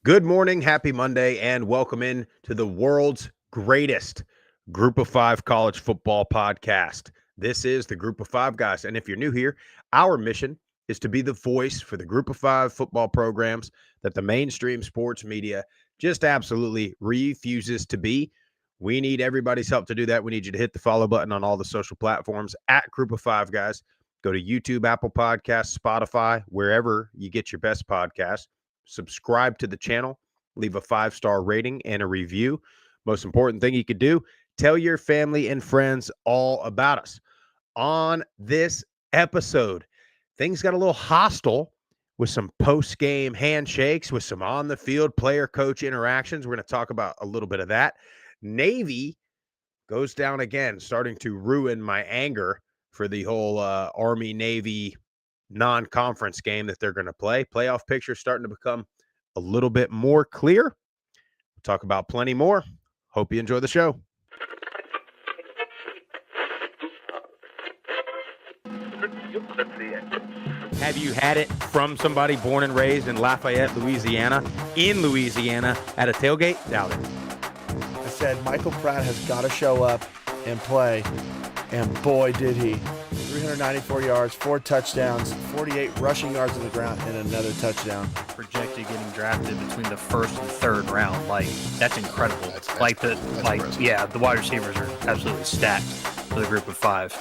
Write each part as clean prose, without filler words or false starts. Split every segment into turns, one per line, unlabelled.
Good morning, happy Monday, and welcome in to the world's greatest Group of Five college football podcast. This is the Group of Five guys. And if you're new here, our mission is to be the voice for the Group of Five football programs that the mainstream sports media just absolutely refuses to be. We need everybody's help to do that. We need you to hit the follow button on all the social platforms at Group of Five guys. Go to YouTube, Apple Podcasts, Spotify, wherever you get your best podcasts. Subscribe to the channel, leave a 5-star rating and a review. Most important thing you could do, tell your family and friends all about us. On this episode, things got a little hostile with some post-game handshakes, with some on-the-field player-coach interactions. We're going to talk about a little bit of that. Navy goes down again, starting to ruin my anger for the whole Army-Navy non-conference game that they're going to play. Playoff picture starting to become a little bit more clear. We'll talk about plenty more. Hope you enjoy the show. Have you had it from somebody born and raised in Lafayette, Louisiana, at a tailgate? Doubt it.
I said Michael Pratt has got to show up and play, and boy, did he. 394 yards, 4 touchdowns, 48 rushing yards on the ground, and another touchdown.
Projected getting drafted between the first and third round. That's incredible. That's impressive. The wide receivers are absolutely stacked for the Group of Five.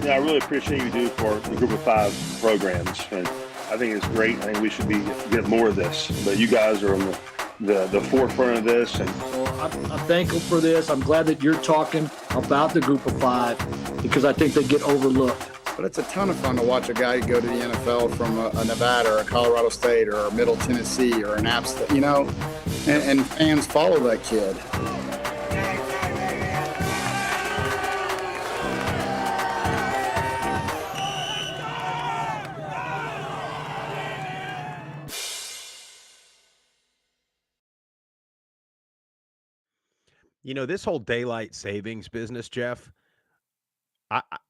Yeah, I really appreciate you do for the Group of Five programs, and I think it's great. I think we should get more of this. But you guys are on the forefront of this, and
I'm thankful for this. I'm glad that you're talking about the Group of Five because I think they get overlooked.
But it's a ton of fun to watch a guy go to the NFL from a Nevada or a Colorado State or a Middle Tennessee or an App State, and fans follow that kid.
This whole daylight savings business, Jeff,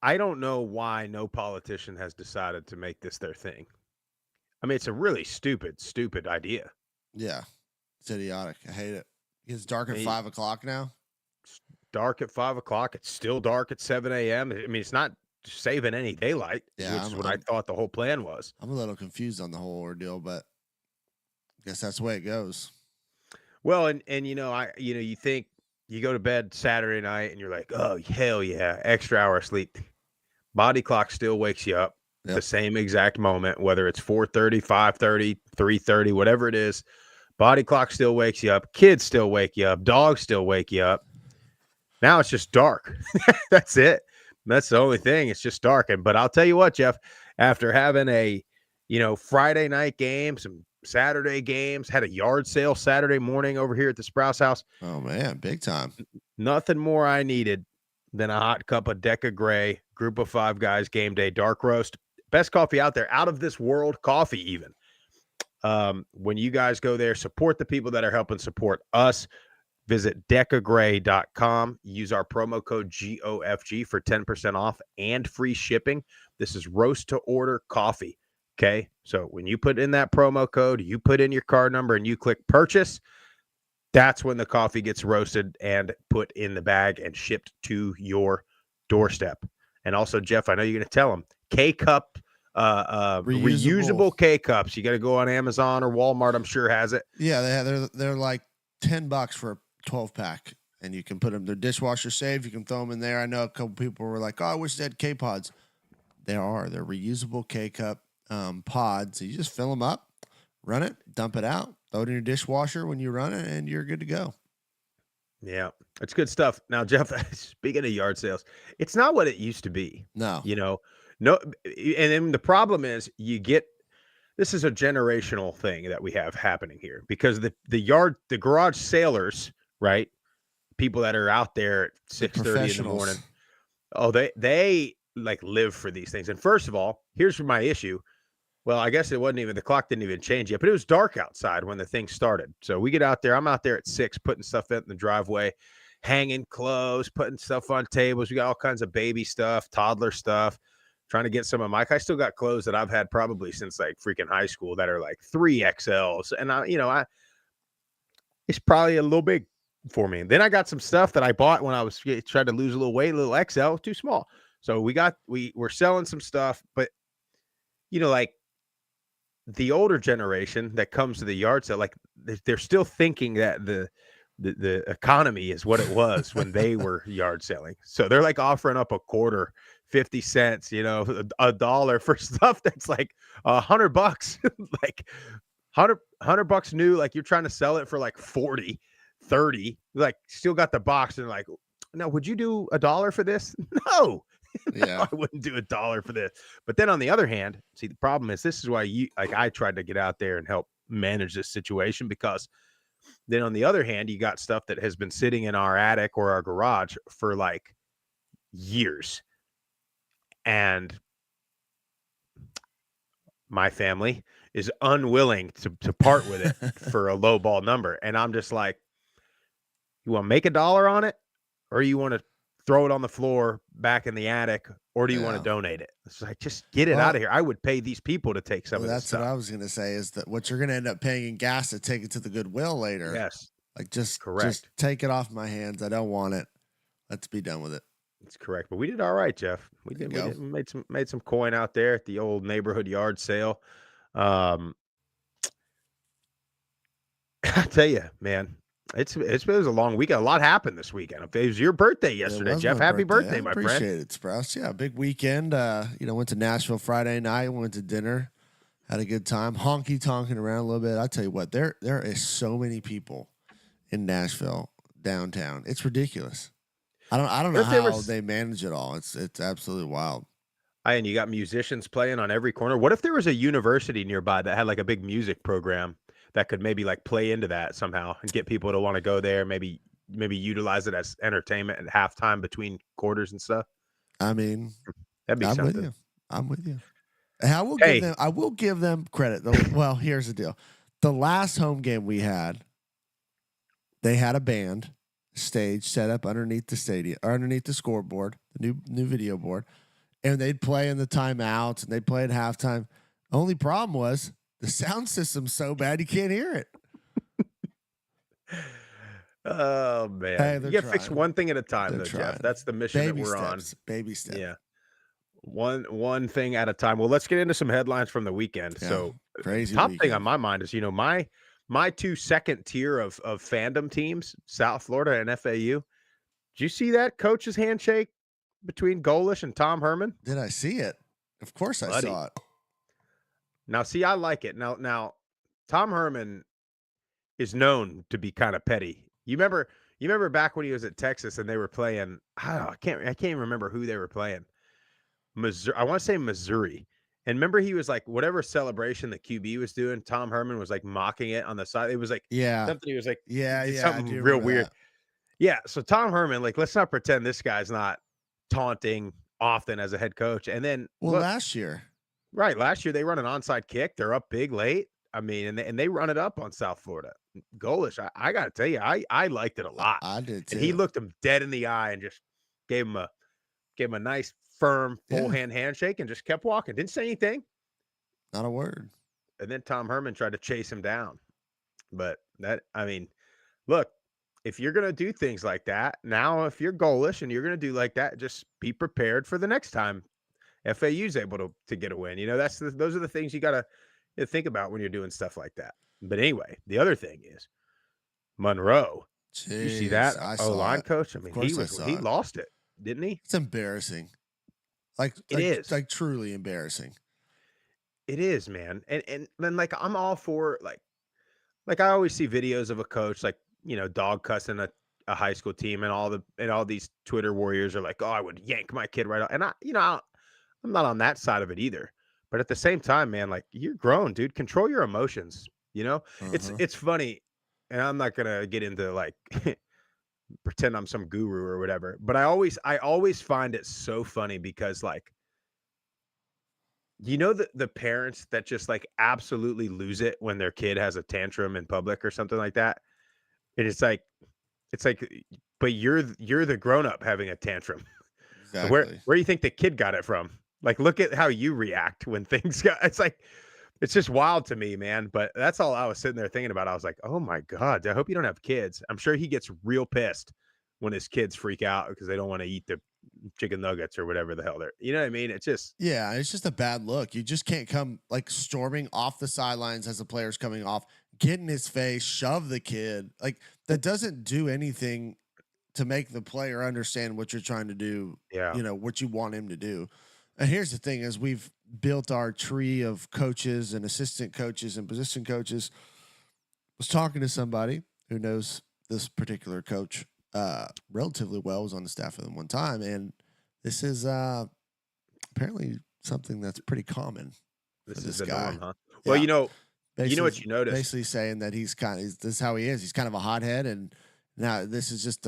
I don't know why no politician has decided to make this their thing. I mean, it's a really stupid idea.
Yeah, it's idiotic. I hate it. It's dark at 5 o'clock now.
It's dark at 5 o'clock. It's still dark at 7 a.m. I mean, it's not saving any daylight, which is what I thought the whole plan was.
I'm a little confused on the whole ordeal, but I guess that's the way it goes.
Well, and you think, you go to bed Saturday night and you're like, oh, hell yeah, extra hour of sleep. Body clock still wakes you up at the same exact moment, whether it's 4:30, 5:30, 3:30, whatever it is. Body clock still wakes you up. Kids still wake you up. Dogs still wake you up. Now it's just dark. That's it. That's the only thing. It's just dark. But I'll tell you what, Jeff, after having a, Friday night game, some Saturday games, had a yard sale Saturday morning over here at the Sprouse House.
Oh man, big time.
Nothing more I needed than a hot cup of Deca Gray, Group of Five guys, game day dark roast. Best coffee out there, out of this world coffee even. When you guys go there, support the people that are helping support us. Visit decagray.com. Use our promo code GOFG for 10% off and free shipping. This is roast to order coffee. Okay, so when you put in that promo code, you put in your card number and you click purchase, that's when the coffee gets roasted and put in the bag and shipped to your doorstep. And also, Jeff, I know you're going to tell them, K-Cup, reusable K-Cups. You got to go on Amazon or Walmart, I'm sure has it.
Yeah, they're like $10 for a 12-pack, and you can put them, they're dishwasher safe. You can throw them in there. I know a couple people were like, oh, I wish they had K-Pods. They're reusable K-Cup pods. So you just fill them up, run it, dump it out, throw it in your dishwasher when you run it, and you're good to go.
Yeah, it's good stuff. Now, Jeff, speaking of yard sales, it's not what it used to be.
No.
No. And then the problem is this is a generational thing that we have happening here because the garage sailors, right? People that are out there at 6:30 in the morning. Oh, they like live for these things. And first of all, here's my issue. Well, I guess the clock didn't even change yet, but it was dark outside when the thing started. So we get out there. I'm out there at 6, putting stuff in the driveway, hanging clothes, putting stuff on tables. We got all kinds of baby stuff, toddler stuff, trying to get some of Mike. I still got clothes that I've had probably since like freaking high school that are like 3XLs. And it's probably a little big for me. And then I got some stuff that I bought when I was trying to lose a little weight, a little XL, too small. So we're selling some stuff, but like the older generation that comes to the yard sale, like they're still thinking that the economy is what it was when they were yard selling. So they're like offering up a quarter, 50 cents, a dollar for stuff that's like $100, like 100 bucks new. Like you're trying to sell it for like 40, 30, like still got the box and like, no, would you do $1 for this? No.
Yeah.
I wouldn't do $1 for this. But then on the other hand, see, the problem is this is why I tried to get out there and help manage this situation, because then on the other hand, you got stuff that has been sitting in our attic or our garage for like years. And my family is unwilling to part with it for a low ball number. And I'm just like, you want to make $1 on it, or you want to throw it on the floor back in the attic, or do you want to donate it? It's like, just get it out of here. I would pay these people to take some of this
That's
stuff.
what I was going to say, is that what you're going to end up paying in gas to take it to the Goodwill later.
Yes.
Like just
correct.
take it off my hands. I don't want it. Let's be done with it.
That's correct. But we did all right, Jeff. We made some coin out there at the old neighborhood yard sale. I tell you, man, it was a long weekend. A lot happened this weekend. It was your birthday yesterday, Jeff. Happy birthday, my friend.
Appreciate it, Sprouse. Yeah, big weekend. Went to Nashville Friday night. Went to dinner. Had a good time. Honky-tonking around a little bit. I tell you what, there is so many people in Nashville downtown. It's ridiculous. I don't know how they manage it all. It's absolutely wild.
And you got musicians playing on every corner. What if there was a university nearby that had like a big music program that could maybe like play into that somehow and get people to want to go there, maybe utilize it as entertainment at halftime between quarters and stuff?
I mean,
that'd be something.
I'm with you. And I will give them credit. Well, here's the deal. The last home game we had, they had a band stage set up underneath the stadium, or underneath the scoreboard, the new video board, and they'd play in the timeouts and they'd play at halftime. Only problem was the sound system's so bad you can't hear it.
Oh man, you gotta fix one thing at a time, Jeff. That's the mission that we're on.
Baby steps.
Yeah, one thing at a time. Well, let's get into some headlines from the weekend. Yeah, so,
crazy.
Top thing on my mind is my two second tier of fandom teams, South Florida and FAU. Did you see that coach's handshake between Golish and Tom Herman?
Did I see it? Of course I saw it.
Now, see, I like it. Now, Tom Herman is known to be kind of petty. You remember back when he was at Texas and they were playing, I can't even remember who they were playing. Missouri. I want to say Missouri. And remember, he was like, whatever celebration the QB was doing, Tom Herman was like mocking it on the side. It was like something he was like, something real weird. That. Yeah. So Tom Herman, like, let's not pretend this guy's not taunting often as a head coach. And then
last year
they run an onside kick. They're up big late. I mean, and they run it up on South Florida. Golish, I got to tell you, I liked it a lot.
I did too.
And he looked him dead in the eye and just gave him a nice, firm, full hand handshake and just kept walking. Didn't say anything.
Not a word.
And then Tom Herman tried to chase him down. But look, if you're going to do things like that, now if you're Golish and you're going to do like that, just be prepared for the next time FAU's able to get a win. Those are the things you got to think about when you're doing stuff like that. But anyway, the other thing is Monroe.
Jeez,
you see that? O-line coach? I mean, he lost it, didn't he?
It's embarrassing. It is like truly embarrassing.
It is, man. And then like I'm all for like I always see videos of a coach like, dog cussing a high school team and all these Twitter warriors are like, oh, I would yank my kid right out. And I'm not on that side of it either. But at the same time, man, like you're grown, dude. Control your emotions. It's funny, and I'm not gonna get into like pretend I'm some guru or whatever. But I always find it so funny because like, the parents that just like absolutely lose it when their kid has a tantrum in public or something like that. And it's like, but you're the grown up having a tantrum.
Exactly.
Where do you think the kid got it from? Like, look at how you react when things it's like, It's just wild to me, man. But that's all I was sitting there thinking about. I was like, oh my God, I hope you don't have kids. I'm sure he gets real pissed when his kids freak out because they don't want to eat the chicken nuggets or whatever the hell they're, you know what I mean? It's just,
Yeah, it's just a bad look. You just can't come like storming off the sidelines as the player's coming off, get in his face, shove the kid. Like that doesn't do anything to make the player understand what you're trying to do,
yeah.
what you want him to do. And here's the thing is we've built our tree of coaches and assistant coaches and position coaches. Was talking to somebody who knows this particular coach relatively well, was on the staff with him one time, and this is apparently something that's pretty common.
This
this
is the
guy.
norm, huh? Well,
Yeah.
you know
Basically,
what you notice?
Basically saying that this is how he is. He's kind of a hothead, and now this is just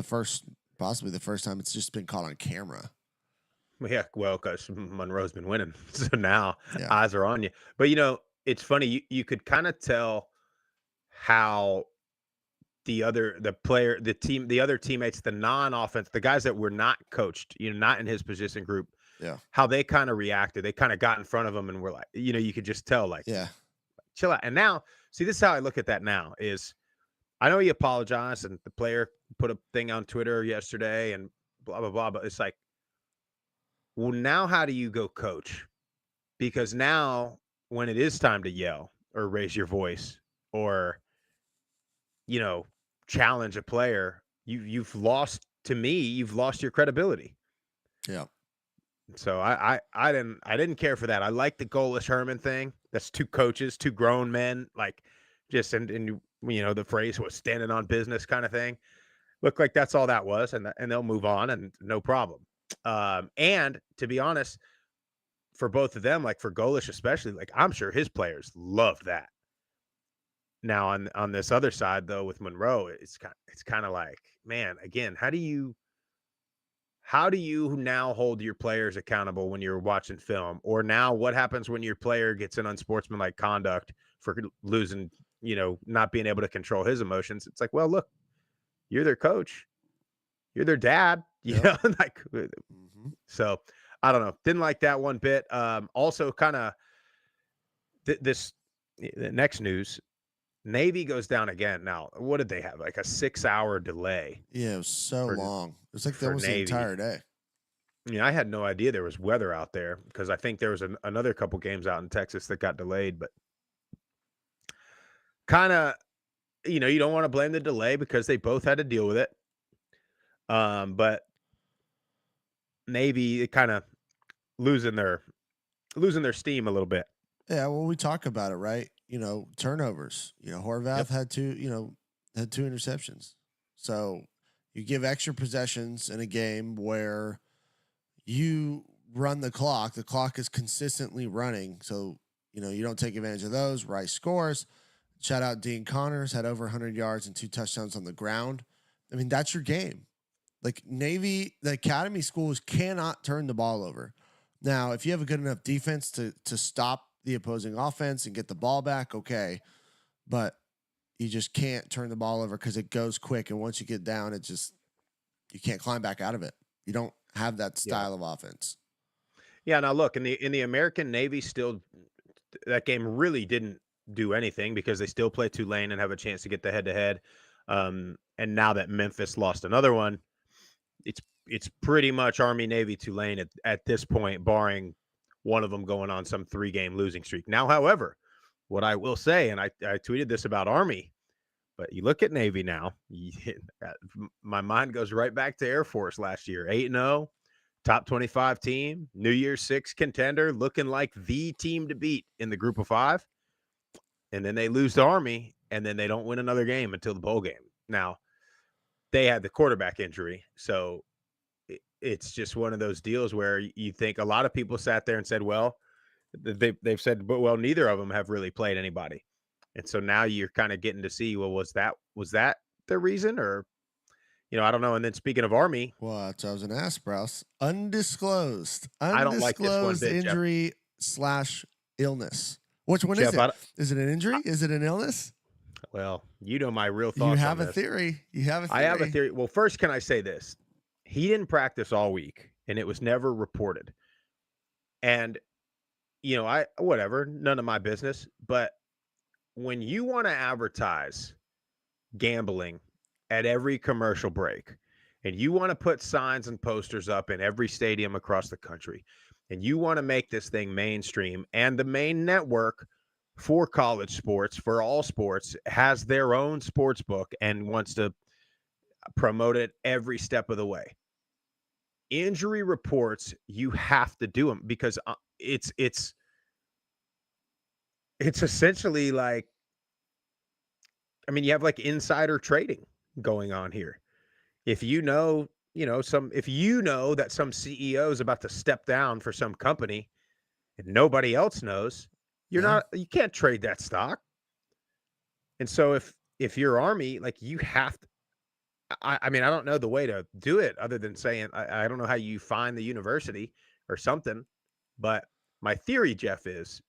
possibly the first time it's just been caught on camera.
Yeah, well, because Monroe's been winning, so now
Yeah.
eyes are on you. But it's funny. You could kind of tell how the other teammates, the non-offense, the guys that were not coached, not in his position group,
Yeah.
how they kind of reacted. They kind of got in front of him and were like, you could just tell, like,
Yeah.
chill out. And now, see, this is how I look at that now is I know he apologized and the player put a thing on Twitter yesterday and blah, blah, blah. But it's like, well, now how do you go coach? Because now when it is time to yell or raise your voice or, challenge a player, you've lost your credibility.
Yeah.
So I didn't care for that. I like the Golish Herman thing. That's two coaches, two grown men, like just and the phrase was standing on business kind of thing. Looked like that's all that was, and they'll move on and no problem. And to be honest, for both of them, like for Golish especially, like I'm sure his players love that. Now on this other side though, with Monroe, it's kind of like, man, again, how do you now hold your players accountable when you're watching film? Or now what happens when your player gets an unsportsmanlike conduct for losing, not being able to control his emotions? It's like, well, look, you're their coach. You're their dad,
Yep.
like, so I don't know. Didn't like that one bit. Also kind of the next news, Navy goes down again. Now, what did they have? Like a 6-hour delay.
Yeah, it was so long. It was like
for
that was the
Navy.
entire day.
I had no idea there was weather out there because I think there was another couple games out in Texas that got delayed, but kind of, you don't want to blame the delay because they both had to deal with it. But Navy kind of losing their steam a little bit.
Yeah, well, we talk about it, right? Turnovers. Horvath had two interceptions. So you give extra possessions in a game where you run the clock. The clock is consistently running. So, you don't take advantage of those. Rice scores. Shout out Dean Connors, had over 100 yards and 2 touchdowns on the ground. I mean, that's your game. Like Navy, the academy schools cannot turn the ball over. Now, if you have a good enough defense to stop the opposing offense and get the ball back, okay. But you just can't turn the ball over because it goes quick. And once you get down, you can't climb back out of it. You don't have that style of offense.
Yeah. Now look, in the American Navy, still that game really didn't do anything because they still play Tulane and have a chance to get the head-to-head. And now that Memphis lost another one, it's pretty much Army, Navy, Tulane at this point, barring one of them going on some 3-game losing streak. Now, however, what I will say, and I tweeted this about Army, but you look at Navy now, my mind goes right back to Air Force last year, 8-0, top 25 team, New Year's 6 contender, looking like the team to beat in the group of 5. And then they lose to Army, and then they don't win another game until the bowl game. Now, they had the quarterback injury, so it's just one of those deals where you think a lot of people sat there and said, well, they've said, but well, neither of them have really played anybody. And so now you're kind of getting to see, well, was that the reason, or, I don't know. And then speaking of Army,
well, that's what I was going to ask, Browse. Undisclosed
I don't like this one bit,
injury / illness. Which one is it? Is it an injury? Is it an illness?
Well, my real thoughts.
You have a theory.
I have a theory. Well, first, can I say this? He didn't practice all week, and it was never reported. And whatever, none of my business. But when you want to advertise gambling at every commercial break, and you want to put signs and posters up in every stadium across the country, and you want to make this thing mainstream, and the main network for college sports, for all sports, has their own sports book and wants to promote it every step of the way. Injury reports, you have to do them because it's essentially like, I mean, you have like insider trading going on here. If if you know that some CEO is about to step down for some company and nobody else knows, you can't trade that stock. And so if you're Army, like you have to, I mean, I don't know the way to do it other than saying, I don't know how you find the university or something, but my theory, Jeff, is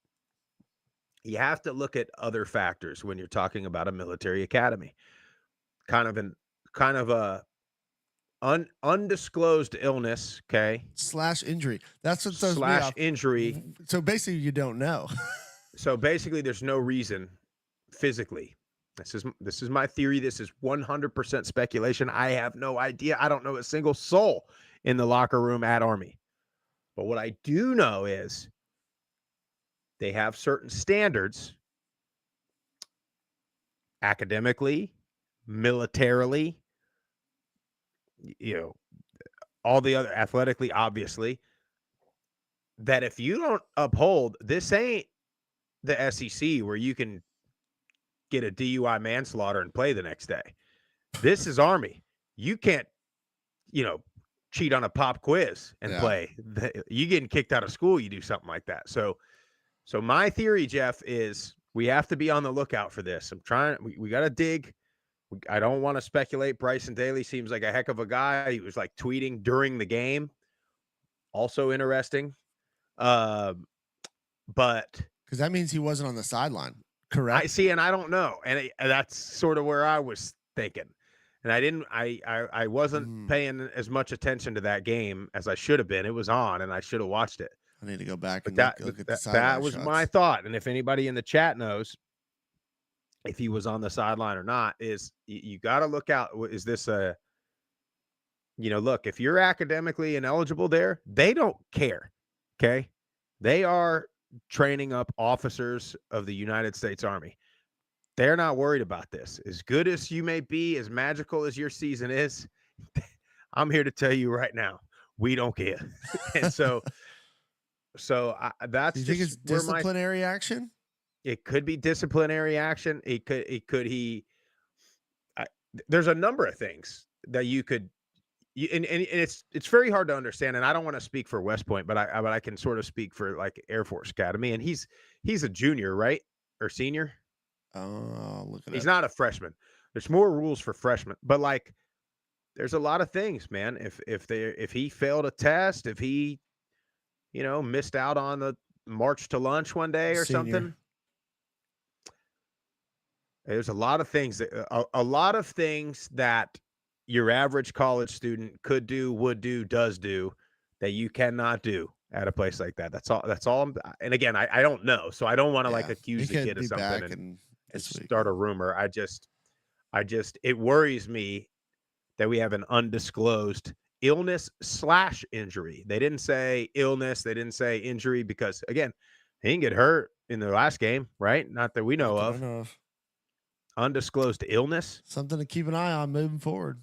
you have to look at other factors when you're talking about a military academy. Kind of a undisclosed illness, okay?
/ injury. That's what throws me off.
/ injury.
So basically, you don't know.
So basically, there's no reason physically. This is my theory. This is 100% speculation. I have no idea. I don't know a single soul in the locker room at Army. But what I do know is they have certain standards academically, militarily, all the other athletically, obviously, that if you don't uphold, this ain't the SEC where you can get a DUI manslaughter and play the next day. This is Army. You can't, cheat on a pop quiz and play. You getting kicked out of school, you do something like that. So my theory, Jeff, is we have to be on the lookout for this. We got to dig. I don't want to speculate. Bryson Daly seems like a heck of a guy. He was like tweeting during the game. Also interesting. But
because that means he wasn't on the sideline, correct?
I see, and I don't know, and that's sort of where I was thinking, and I wasn't paying as much attention to that game as I should have been. It was on, and I should have watched it.
I need to go back and look at the sideline.
That was my thought, and if anybody in the chat knows if he was on the sideline or not, is you got to look out. Is this a look, if you're academically ineligible there, they don't care. Okay. They are training up officers of the United States Army. They're not worried about this. As good as you may be, as magical as your season is, I'm here to tell you right now, we don't care. And so that's,
do you think it's disciplinary action?
It could be disciplinary action. There's a number of things that you could, and it's very hard to understand. And I don't want to speak for West Point, but I can sort of speak for like Air Force Academy. And he's a junior, right? Or senior?
Look at
He's not a freshman. There's more rules for freshmen, but like, there's a lot of things, man. If he failed a test, if he, missed out on the march to lunch one day or something. There's a lot of things that your average college student could do, would do, does do that you cannot do at a place like that. That's all. And again, I don't know, so I don't want to like accuse the kid of something and start a rumor. I just it worries me that we have an undisclosed illness / injury. They didn't say illness. They didn't say injury because again, he didn't get hurt in the last game, right? Not that we know of. Undisclosed illness.
Something to keep an eye on moving forward.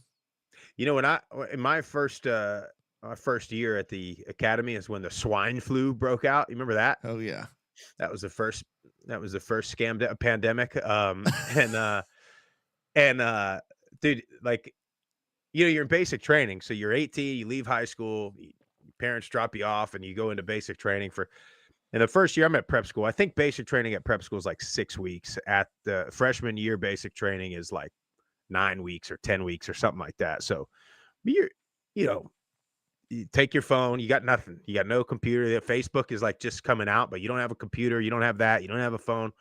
In my first year at the academy is when the swine flu broke out. You remember that?
Oh yeah.
That was the first scam pandemic. Dude, like, you're in basic training. So you're 18, you leave high school, your parents drop you off and you go into basic training in the first year I'm at prep school. I think basic training at prep school is like 6 weeks. At the freshman year, basic training is like 9 weeks or 10 weeks or something like that. So you take your phone, you got nothing. You got no computer. Facebook is like just coming out, but you don't have a computer. You don't have that. You don't have a phone,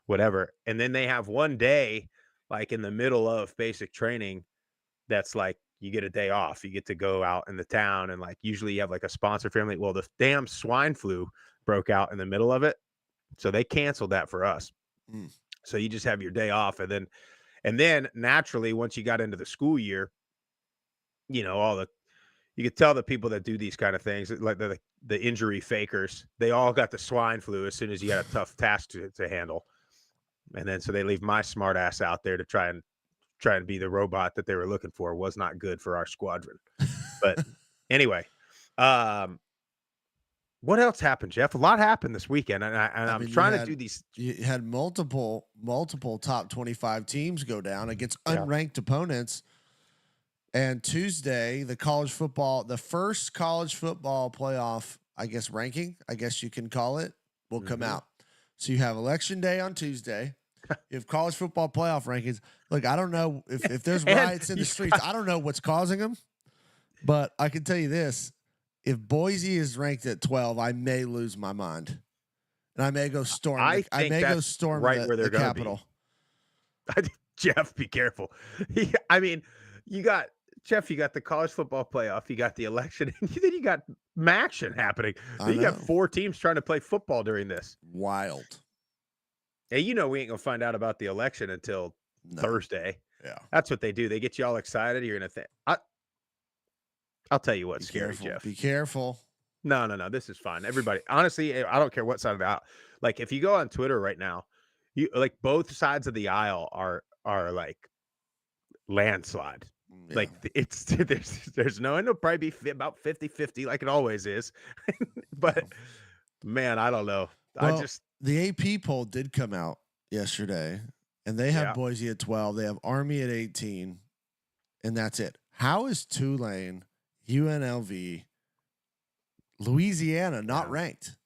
whatever. And then they have one day, like in the middle of basic training, that's like you get a day off. You get to go out in the town, and like usually you have like a sponsor family. Well, the damn swine flu broke out in the middle of it, so they canceled that for us.
Mm.
So you just have your day off, and then naturally once you got into the school year, you could tell the people that do these kind of things, like the injury fakers, they all got the swine flu as soon as you got a tough task to handle. And then so they leave my smart ass out there to try and be the robot that they were looking for. Was not good for our squadron. But anyway, what else happened, Jeff? A lot happened this weekend, and I'm
mean,
trying to do these.
You had multiple top 25 teams go down against
Yeah.
unranked opponents. And Tuesday, the first college football playoff, I guess, ranking, I guess you can call it, will come out. So you have election day on Tuesday. You have college football playoff rankings. Look, I don't know if there's riots in the streets. I don't know what's causing them, but I can tell you this. If Boise is ranked at 12, I may lose my mind. And I may go storm.
I
I may go storm
right where they're
the
going
Capitol.
to be. Jeff, be careful. I mean, you got the college football playoff, you got the election, and then you got MACtion happening. You got 4 teams trying to play football during this.
Wild.
And we ain't gonna find out about the election until Thursday.
Yeah,
that's what they do. They get you all excited. You're gonna think. I'll tell you what's scary, Jeff.
Be careful.
No. This is fine. Everybody, honestly, I don't care what side of the aisle. Like, if you go on Twitter right now, you like both sides of the aisle are like landslide.
Yeah.
Like there's no, and it'll probably be about 50-50 like it always is. But man, I don't know.
Well, the AP poll did come out yesterday, and they have Boise at 12. They have Army at 18, and that's it. How is Tulane, UNLV, Louisiana not ranked?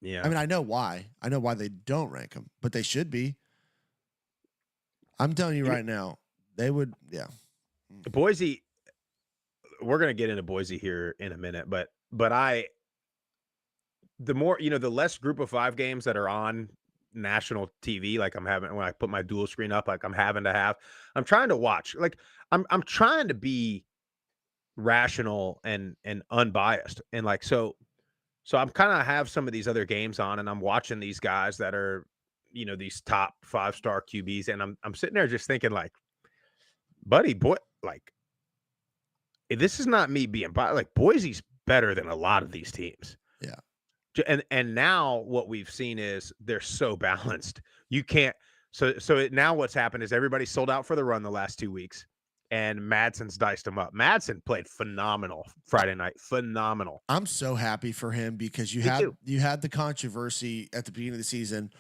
Yeah.
I mean, I know why. I know why they don't rank them, but they should be. I'm telling you right now, they would. Yeah.
Boise, we're going to get into Boise here in a minute, but the more, the less group of 5 games that are on national TV, like I'm having, when I put my dual screen up, like I'm trying to watch, like I'm trying to be rational and unbiased. And like, so I'm kind of have some of these other games on, and I'm watching these guys that are, these top 5-star QBs. And I'm sitting there just thinking like, buddy, boy, like, this is not me being biased. Like, Boise's better than a lot of these teams.
Yeah.
And now what we've seen is they're so balanced. You can't. Now what's happened is everybody sold out for the run the last 2 weeks, and Madsen's diced them up. Madsen played phenomenal Friday night. Phenomenal.
I'm so happy for him because you had the controversy at the beginning of the season.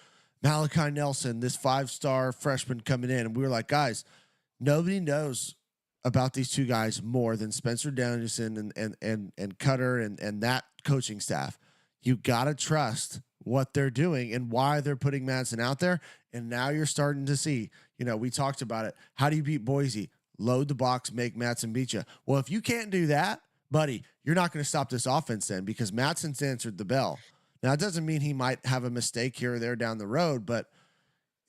Malachi Nelson, this 5-star freshman coming in, and we were like, guys, nobody knows about these 2 guys more than Spencer Danielson and Cutter and that coaching staff. You got to trust what they're doing and why they're putting Madsen out there. And now you're starting to see, we talked about it. How do you beat Boise? Load the box, make Madsen beat you. Well, if you can't do that, buddy, you're not going to stop this offense then, because Madsen's answered the bell. Now, it doesn't mean he might have a mistake here or there down the road, but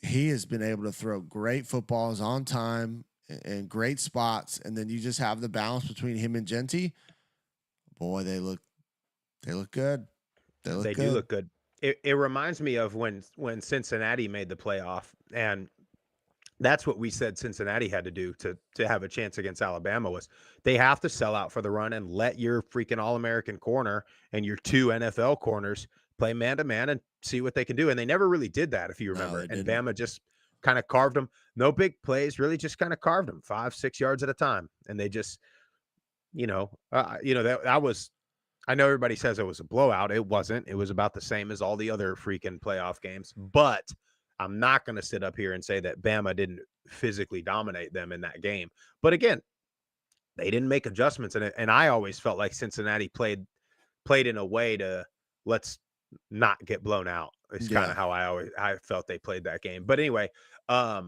he has been able to throw great footballs on time and great spots. And then you just have the balance between him and Genty. Boy, they look good. They
do look good. It reminds me of when Cincinnati made the playoff, and that's what we said Cincinnati had to do to have a chance against Alabama, was they have to sell out for the run and let your freaking All-American corner and your 2 NFL corners play man-to-man and see what they can do. And they never really did that, if you remember. And Bama just kind of carved them. No big plays, really just kind of carved them 5-6 yards at a time. And they just, that was, I know everybody says it was a blowout. It wasn't. It was about the same as all the other freaking playoff games. But I'm not going to sit up here and say that Bama didn't physically dominate them in that game. But again, they didn't make adjustments. And I always felt like Cincinnati played in a way to, let's not get blown out. It's kind of how I felt they played that game. But anyway, I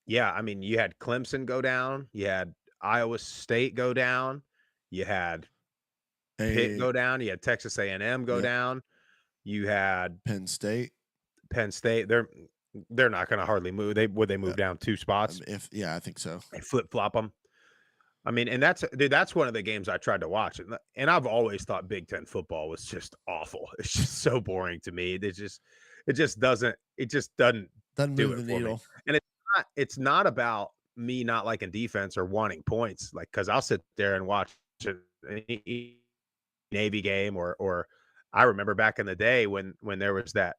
mean, you had Clemson go down. You had Iowa State go down. You had Pitt go down. You had Texas A&M go down. You had
Penn State.
They're not going to hardly move. Would they move down 2 spots?
I think so.
They flip flop them. I mean, and that's one of the games I tried to watch, and I've always thought Big Ten football was just awful. It's just so boring to me. It just doesn't
Doesn't
do
move
it
the
for me.
needle.
And it's not about me not liking defense or wanting points, like because I'll sit there and watch a Navy game, or I remember back in the day when there was that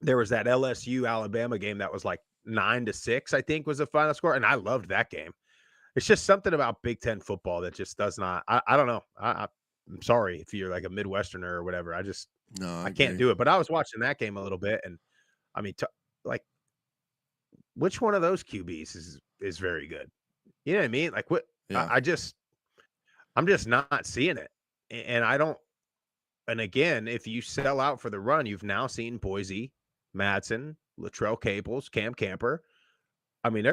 LSU Alabama game that was like 9-6, I think was the final score, and I loved that game. It's just something about Big Ten football that just does not. I don't know. I'm sorry if you're like a Midwesterner or whatever.
No, I
I can't
agree.
do it. But I was watching that game a little bit, and I mean, like, which one of those QBs is very good? You know what I mean? Like, what?
Yeah.
I'm just not seeing it, and I don't. And again, if you sell out for the run, you've now seen Boise, Madsen, Latrell Cables, Cam Camper. I mean,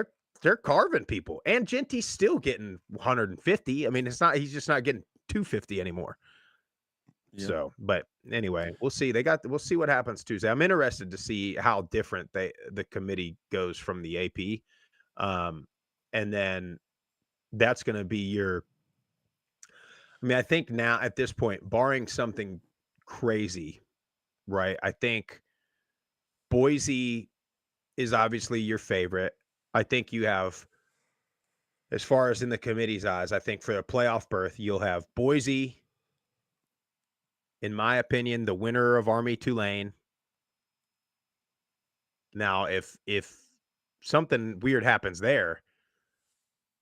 they're carving people, and Genty's still getting 150. I mean, he's just not getting 250 anymore.
Yep.
So, but anyway, we'll see. We'll see what happens Tuesday. I'm interested to see how different the committee goes from the AP. And then that's going to be I think now at this point, barring something crazy, right? I think Boise is obviously your favorite. I think you have, as far as in the committee's eyes, I think for a playoff berth, you'll have Boise, in my opinion, the winner of Army Tulane. Now, if something weird happens there,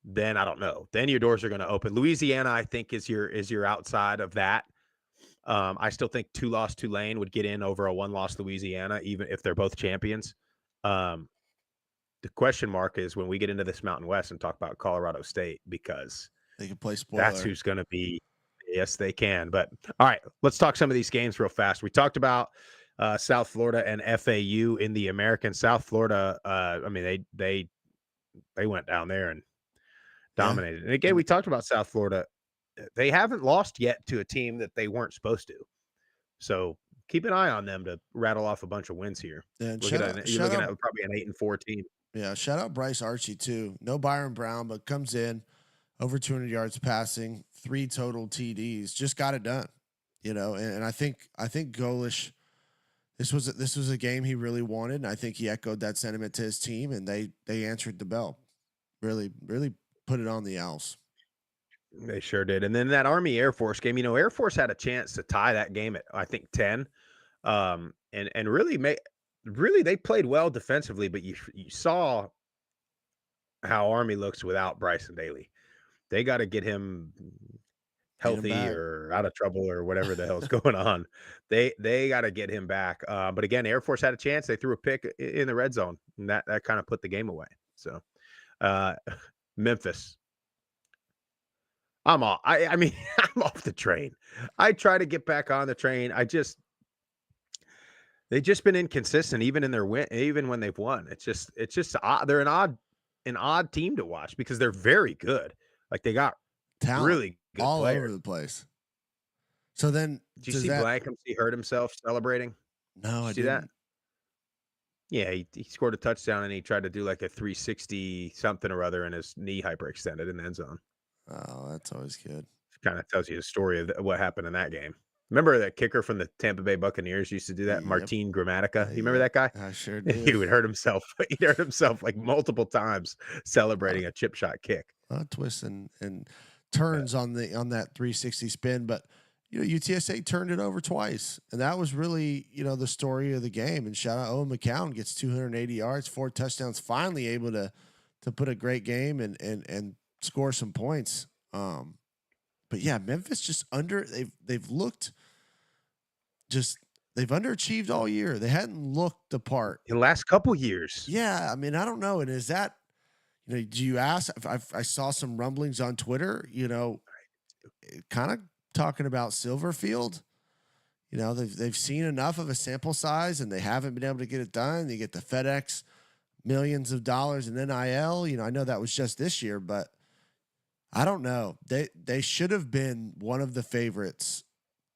then I don't know. Then your doors are going to open. Louisiana, I think, is your outside of that. I still think 2-loss Tulane would get in over a 1-loss Louisiana, even if they're both champions. The question mark is when we get into this Mountain West and talk about Colorado State, because
They can play spoiler.
that's who's going to be. Yes, they can. But all right, let's talk some of these games real fast. We talked about South Florida and FAU in the American. South Florida, I mean, they went down there and dominated. And again, we talked about South Florida. They haven't lost yet to a team that they weren't supposed to. So keep an eye on them to rattle off a bunch of wins here.
And
You're looking at probably an 8-4 team.
Yeah, shout out Bryce Archie too. No Byron Brown, but comes in over 200 yards passing, 3 total TDs, just got it done. And I think Golish, this was a game he really wanted, and I think he echoed that sentiment to his team, and they answered the bell. Really, really put it on the Owls.
They sure did. And then that Army Air Force game, Air Force had a chance to tie that game at, I think, 10. And really they played well defensively, but you saw how Army looks without Bryson Daly. They got to get him healthy or out of trouble or whatever the hell's going on. They got to get him back. But again, Air Force had a chance. They threw a pick in the red zone, and that kind of put the game away. So Memphis. I'm off. I mean, I'm off the train. I try to get back on the train. They've just been inconsistent, even in their win, even when they've won. It's just odd. They're an odd team to watch because they're very good. Like they got
talent
really good
all
players.
over the place. So then,
did you see Blankham? He hurt himself celebrating.
No, I
didn't. That? Yeah, he scored a touchdown and he tried to do like a 360 something or other, and his knee hyperextended in the end zone.
Oh, that's always good.
Kind of tells you the story of what happened in that game. Remember that kicker from the Tampa Bay Buccaneers used to do that? Yep. Martin Gramatica. You remember that guy?
I sure did.
He would hurt himself. He hurt himself like multiple times celebrating a chip shot kick.
Twists and turns on that 360 spin, but UTSA turned it over twice, and that was really the story of the game. And shout out Owen McCown, gets 280 yards, 4 touchdowns, finally able to put a great game and score some points. But yeah, Memphis just they've looked they've underachieved all year. They hadn't looked the part
in the last couple years.
Yeah, I mean, I don't know. And is that do you ask? I saw some rumblings on Twitter. Kind of talking about Silverfield. They've seen enough of a sample size and they haven't been able to get it done. They get the FedEx millions of dollars in NIL. I know that was just this year, but I don't know. They should have been one of the favorites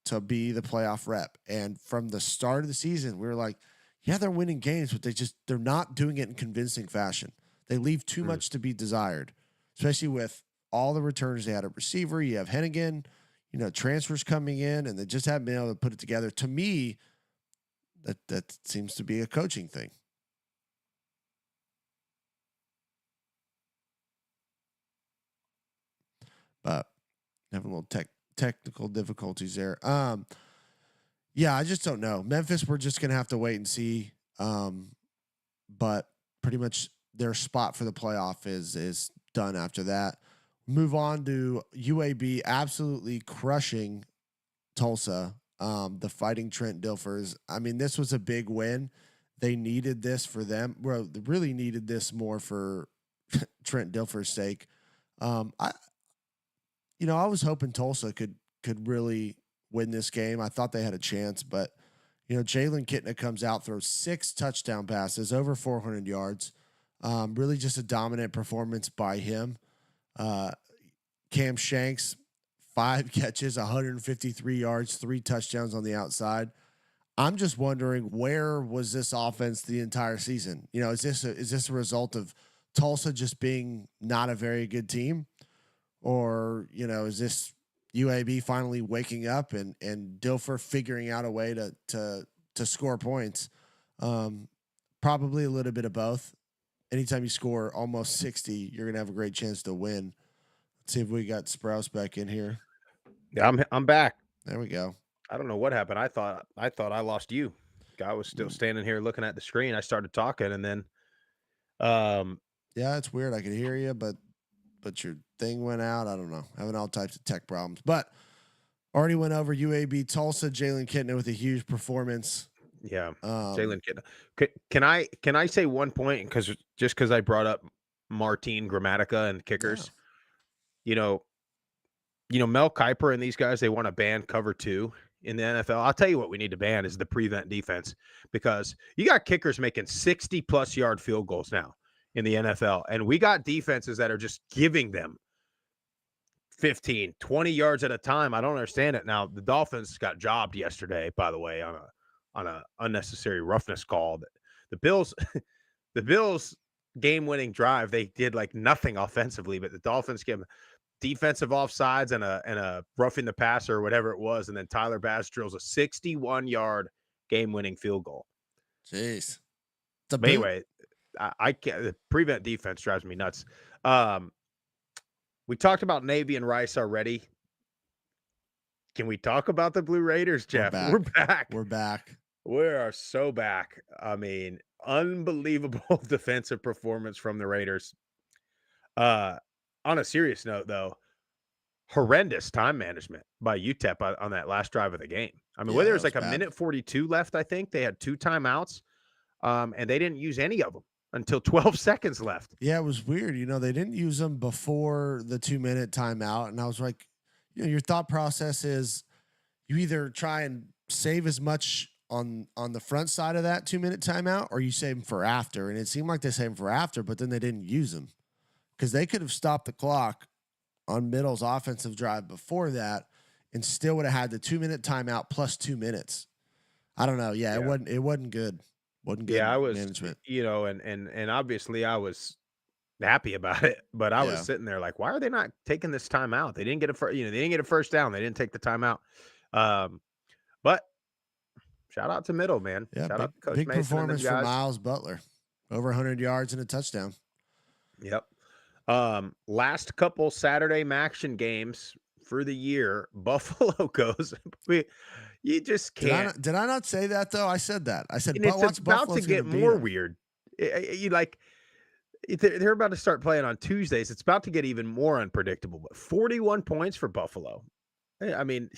to be the playoff rep. And from the start of the season, we were like, yeah, they're winning games, but they're not doing it in convincing fashion. They leave too much to be desired, especially with all the returners they had at receiver. You have Hennigan, transfers coming in, and they just haven't been able to put it together. To me, that seems to be a coaching thing. But having a little technical difficulties there. Yeah, I just don't know. Memphis, we're just gonna have to wait and see. But pretty much their spot for the playoff is done after that. Move on to UAB absolutely crushing Tulsa. The Fighting Trent Dilfers. I mean, this was a big win. They needed this for them. Well, they really needed this more for Trent Dilfer's sake. I was hoping Tulsa could really win this game. I thought they had a chance, but Jalen Kitna comes out, throws 6 touchdown passes, over 400 yards. Really just a dominant performance by him. Cam Shanks, 5 catches, 153 yards, 3 touchdowns on the outside. I'm just wondering, where was this offense the entire season? Is this a result of Tulsa just being not a very good team? Or, is this UAB finally waking up and Dilfer figuring out a way to score points? Probably a little bit of both. Anytime you score almost 60, you're going to have a great chance to win. Let's see if we got Sprouse back in here.
Yeah, I'm back.
There we go.
I don't know what happened. I thought I lost you. I was still standing here looking at the screen. I started talking, and then
yeah, it's weird. I could hear you, but your thing went out. I don't know. Having all types of tech problems. But already went over UAB Tulsa. Jalen Kitna with a huge performance.
Yeah, Jalen Kitna. Can I say one point? Because I brought up Martin Gramatica and kickers.
Yeah.
Mel Kiper and these guys, they want to ban cover 2 in the NFL. I'll tell you what we need to ban is the prevent defense, because you got kickers making 60+ yard field goals now in the NFL. And we got defenses that are just giving them 15, 20 yards at a time. I don't understand it. Now, the Dolphins got jobbed yesterday, by the way, on a unnecessary roughness call. The Bills game-winning drive, they did like nothing offensively, but the Dolphins gave them defensive offsides and a roughing the passer or whatever it was, and then Tyler Bass drills a 61-yard game-winning field goal.
Jeez.
But anyway, I can't. The prevent defense drives me nuts. We talked about Navy and Rice already. Can we talk about the Blue Raiders, Jeff? We're back.
We're back.
We are so back. I mean, unbelievable defensive performance from the Raiders. On a serious note, though, horrendous time management by UTEP on that last drive of the game. I mean, there was like a minute 42 left, I think. They had 2 timeouts, and they didn't use any of them until 12 seconds left.
Yeah, it was weird. They didn't use them before the 2-minute timeout. And I was like, your thought process is you either try and save as much on the front side of that 2-minute timeout, or you save them for after. And it seemed like they saved them for after, but then they didn't use them, because they could have stopped the clock on Middle's offensive drive before that and still would have had the 2-minute timeout plus 2 minutes. I don't know. Yeah. It wasn't good. Wasn't good.
Yeah, I was
management.
And obviously I was happy about it, but I was sitting there like, why are they not taking this timeout? They didn't get they didn't get a first down. They didn't take the timeout. But shout out to Middle, man.
Yeah,
shout out to Coach
big
Mason
performance
and them
for
guys.
Miles Butler. Over 100 yards and a touchdown.
Yep. Last couple Saturday Maction games for the year, Buffalo goes. You just can't.
Did I not say that though? I said that. I said,
it's about to get more weird. They're about to start playing on Tuesdays. It's about to get even more unpredictable. But 41 points for Buffalo. I mean,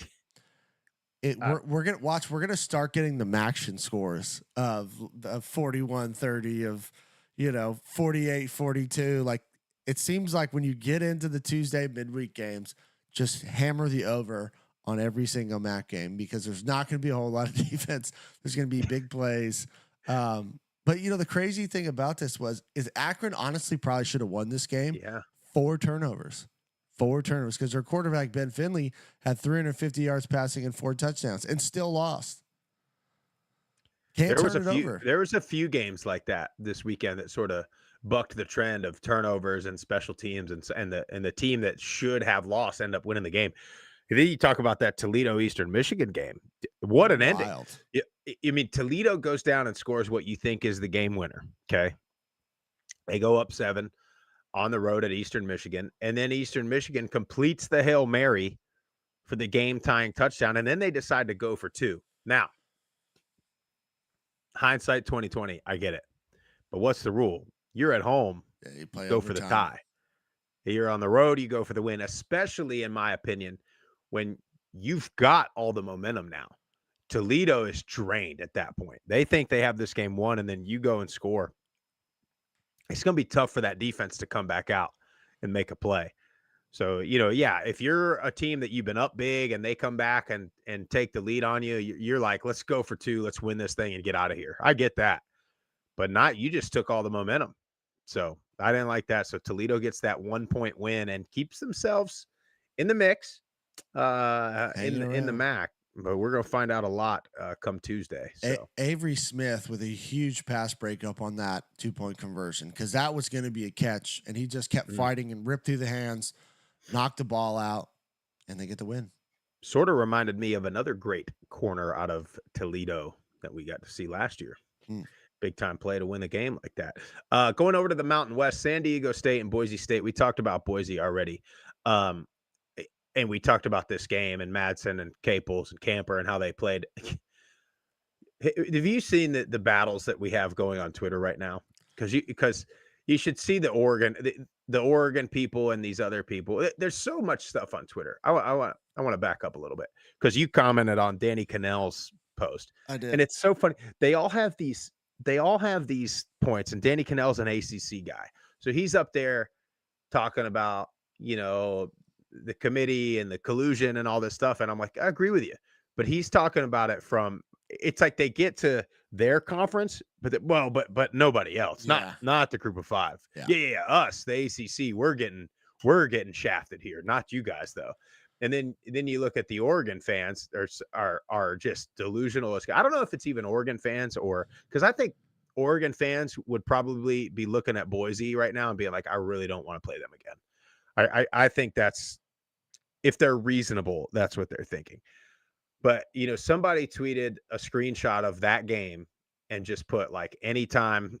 we're gonna watch. We're gonna start getting the Maction scores of 41-30, of 48-42. Like, it seems like when you get into the Tuesday midweek games, just hammer the over on every single MAC game, because there's not going to be a whole lot of defense. There's going to be big plays. But the crazy thing about this is Akron honestly probably should have won this game.
Yeah.
4 turnovers, because their quarterback Ben Finley had 350 yards passing and 4 touchdowns and still lost. Can't turn it over.
There was a few games like that this weekend that sort of bucked the trend of turnovers and special teams, and the team that should have lost end up winning the game. And then you talk about that Toledo Eastern Michigan game. What an ending!
Wild.
I mean, Toledo goes down and scores what you think is the game winner. Okay, they go up 7 on the road at Eastern Michigan, and then Eastern Michigan completes the Hail Mary for the game-tying touchdown, and then they decide to go for 2. Now, hindsight 2020, I get it. But what's the rule? You're at home,
Yeah, you play
go for the
overtime.
tie. You're on the road, you go for the win, especially in my opinion, when you've got all the momentum now. Toledo is drained at that point. They think they have this game won, and then you go and score. It's going to be tough for that defense to come back out and make a play. So, yeah, if you're a team that you've been up big and they come back and take the lead on you, you're like, let's go for 2, let's win this thing and get out of here. I get that. But you just took all the momentum. So I didn't like that. So Toledo gets that 1-point win and keeps themselves in the mix in the MAC. But we're going to find out a lot come Tuesday. So
Avery Smith with a huge pass breakup on that 2-point conversion, because that was going to be a catch, and he just kept fighting and ripped through the hands, knocked the ball out, and they get the win.
Sort of reminded me of another great corner out of Toledo that we got to see last year. Big time play to win a game like that. Going over to the Mountain West, San Diego State and Boise State. We talked about Boise already. And we talked about this game and Madsen and Caples and Camper and how they played. Have you seen the battles that we have going on Twitter right now? Because you should see the Oregon people and these other people. There's so much stuff on Twitter. I want to back up a little bit because you commented on Danny Cannell's post.
I did.
And it's so funny. They all have these points, and Danny Cannell's an ACC guy. So he's up there talking about, the committee and the collusion and all this stuff. And I'm like, I agree with you. But he's talking about it from, it's like they get to their conference, but nobody else, not the group of 5. Yeah. Us, the ACC, we're getting shafted here. Not you guys though. And then you look at the Oregon fans are just delusional. I don't know if it's even Oregon fans or because I think Oregon fans would probably be looking at Boise right now and being like, I really don't want to play them again. I think that's, if they're reasonable, that's what they're thinking. But, somebody tweeted a screenshot of that game and just put like, anytime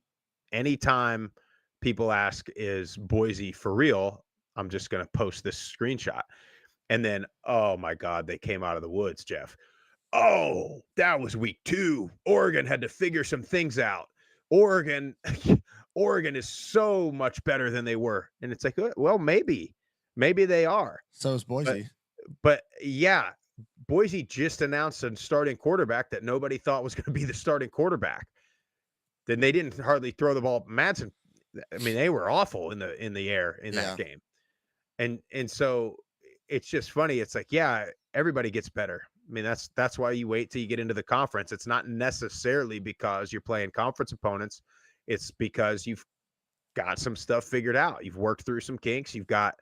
people ask, is Boise for real? I'm just going to post this screenshot. And then, oh my God, they came out of the woods, Jeff. Oh, that was week 2. Oregon had to figure some things out. Oregon is so much better than they were. And it's like, well, maybe they are.
So is Boise.
But yeah, Boise just announced a starting quarterback that nobody thought was going to be the starting quarterback. Then they didn't hardly throw the ball. Madsen, I mean, they were awful in the air in that game. And so it's just funny. It's like, yeah, everybody gets better. I mean, that's why you wait till you get into the conference. It's not necessarily because you're playing conference opponents. It's because you've got some stuff figured out. You've worked through some kinks. You've got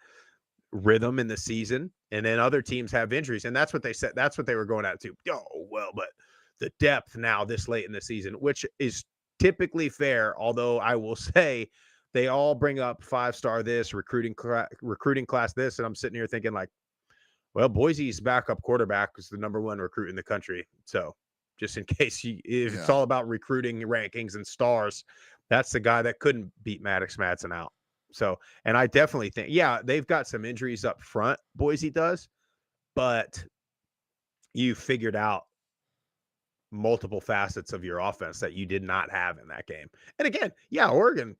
rhythm in the season, and then other teams have injuries. And that's what they said. That's what they were going at too. Oh, well, but the depth now this late in the season, which is typically fair. Although I will say they all bring up 5-star this recruiting class this. And I'm sitting here thinking like, well, Boise's backup quarterback is the #1 recruit in the country. So just in case it's all about recruiting rankings and stars, that's the guy that couldn't beat Maddox Madsen out. So, and I definitely think, they've got some injuries up front, Boise does, but you figured out multiple facets of your offense that you did not have in that game. And again, Oregon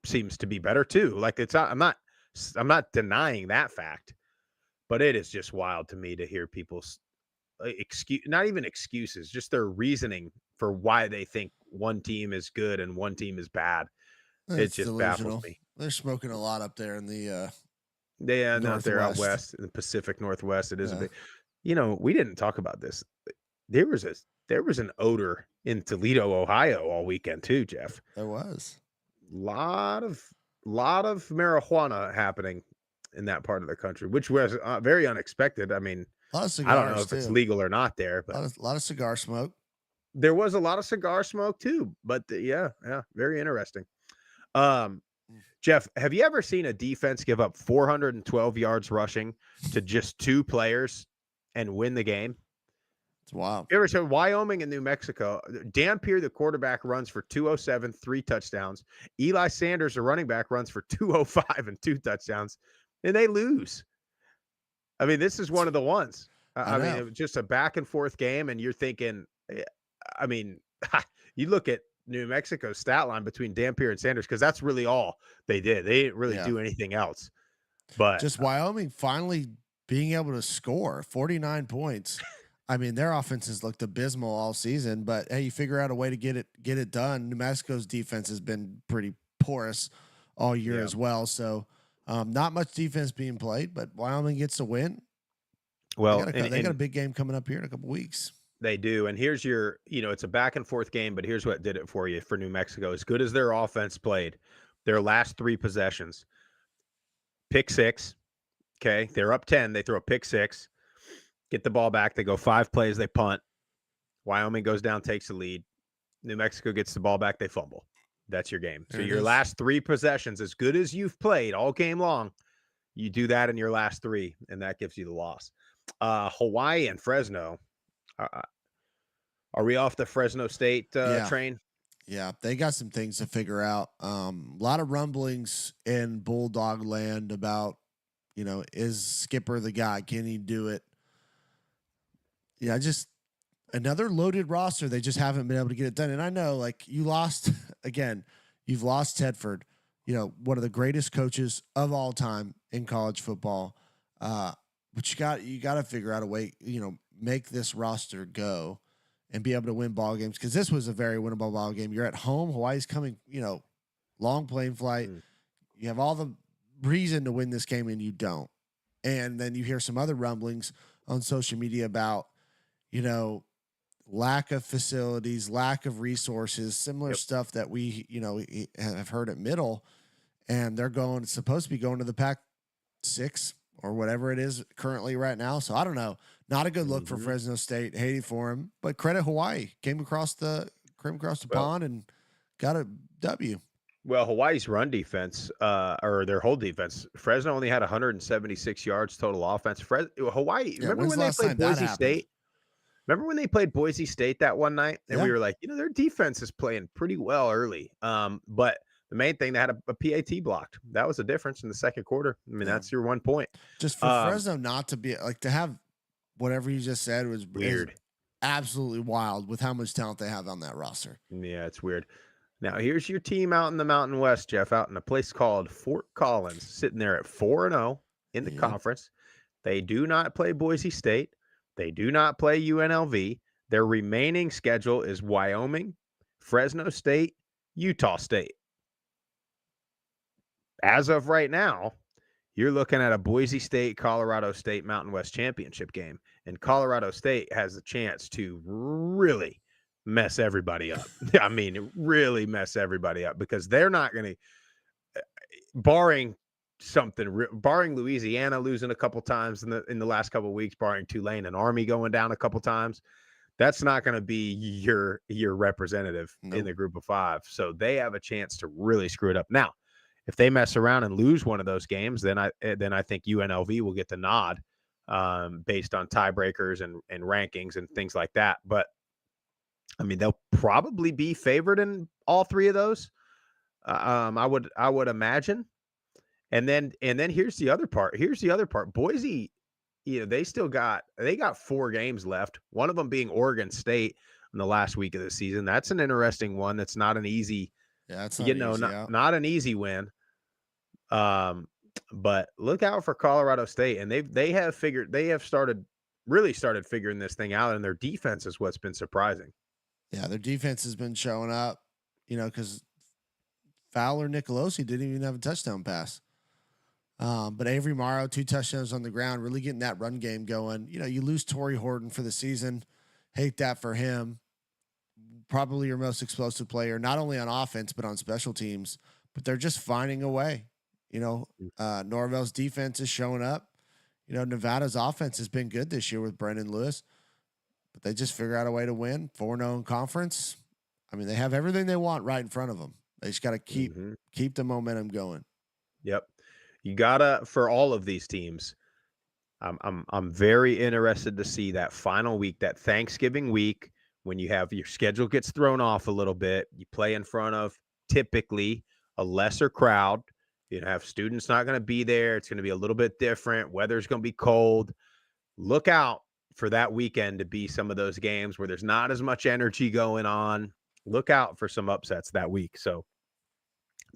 seems to be better too. Like I'm not denying that fact, but it is just wild to me to hear people's not even excuses, just their reasoning for why they think one team is good and one team is bad. It just baffles me.
They're smoking a lot up there in the
not there out west in the Pacific Northwest. It is a big. We didn't talk about this. There was an odor in Toledo, Ohio all weekend too, Jeff.
There was
lot of marijuana happening in that part of the country, which was very unexpected. I mean,
a lot of cigars,
I don't know if it's legal or not there, but
a lot of cigar smoke.
There was a lot of cigar smoke too, but very interesting. Jeff, have you ever seen a defense give up 412 yards rushing to just 2 players and win the game?
It's wild.
You ever said Wyoming and New Mexico? Dampier, the quarterback, runs for 207, 3 touchdowns. Eli Sanders, the running back, runs for 205 and 2 touchdowns, and they lose. I mean, this is one of the ones. I mean,
know.
it was just a back and forth game, and you're thinking, I mean, you look at New Mexico's stat line between Dampier and Sanders because that's really all they did. They didn't really do anything else. But
just Wyoming finally being able to score 49 points. I mean, their offenses looked abysmal all season, but hey, you figure out a way to get it done. New Mexico's defense has been pretty porous all year as well. So not much defense being played, but Wyoming gets a win.
well,
they got a big game coming up here in a couple weeks.
They do. And here's your, it's a back and forth game, but here's what did it for you for New Mexico. As good as their offense played, their last 3 possessions, pick 6. Okay. They're up 10. They throw a pick 6, get the ball back. They go 5 plays. They punt. Wyoming goes down, takes the lead. New Mexico gets the ball back. They fumble. That's your game. So your last 3 possessions, as good as you've played all game long, you do that in your last 3, and that gives you the loss. Hawaii and Fresno. Are we off the Fresno State train?
Yeah, they got some things to figure out. A lot of rumblings in Bulldog land about, is Skipper the guy? Can he do it? Yeah, just another loaded roster. They just haven't been able to get it done. And I know, like, you lost again. You've lost Tedford, one of the greatest coaches of all time in college football. But you got to figure out a way, make this roster go and be able to win ball games, because this was a very winnable ball game. You're at home. Hawaii's coming, long plane flight. You have all the reason to win this game, and you don't. And then you hear some other rumblings on social media about, lack of facilities, lack of resources, similar stuff that we, have heard at Middle. And they're supposed to be going to the Pac-6 or whatever it is currently right now. So I don't know. Not a good look for Fresno State. Hated for him, but credit Hawaii. Came across the pond and got a W.
Well, Hawaii's run defense, or their whole defense, Fresno only had 176 yards total offense. Hawaii, remember when they played Boise State? Remember when they played Boise State that one night? And we were like, their defense is playing pretty well early. But the main thing, they had a PAT blocked. That was the difference in the second quarter. I mean, that's your 1 point.
Just for Fresno not to be like, to have whatever you just said was weird, absolutely wild with how much talent they have on that roster.
Yeah, it's weird. Now, here's your team out in the Mountain West, Jeff, out in a place called Fort Collins, sitting there at 4-0 in the conference. They do not play Boise State. They do not play UNLV. Their remaining schedule is Wyoming, Fresno State, Utah State. As of right now, you're looking at a Boise State, Colorado State Mountain West championship game. And Colorado State has a chance to really mess everybody up. I mean, really mess everybody up, because they're not going to, barring Louisiana losing a couple times in the last couple of weeks, barring Tulane and Army going down a couple times, that's not going to be your representative in the group of 5. So they have a chance to really screw it up. Now, if they mess around and lose one of those games, then I think UNLV will get the nod based on tiebreakers and rankings and things like that. But I mean, they'll probably be favored in all 3 of those. I would imagine. And then here's the other part. Boise, they got 4 games left. One of them being Oregon State in the last week of the season. That's an interesting one. That's not an easy.
Yeah, it's not
not an easy win. But look out for Colorado State, and they have started figuring this thing out, and their defense is what's been surprising.
Yeah, their defense has been showing up, because Fowler Nicolosi didn't even have a touchdown pass. But Avery Morrow, 2 touchdowns on the ground, really getting that run game going. You lose Torrey Horton for the season. Hate that for him. Probably your most explosive player, not only on offense, but on special teams. But they're just finding a way. Norvell's defense is showing up. Nevada's offense has been good this year with Brendan Lewis. But they just figure out a way to win. 4-0 in conference. I mean, they have everything they want right in front of them. They just got to keep the momentum going.
Yep. You gotta, for all of these teams. I'm very interested to see that final week, that Thanksgiving week, when you have your schedule gets thrown off a little bit. You play in front of typically a lesser crowd. You have students not going to be there. It's going to be a little bit different. Weather's going to be cold. Look out for that weekend to be some of those games where there's not as much energy going on. Look out for some upsets that week. So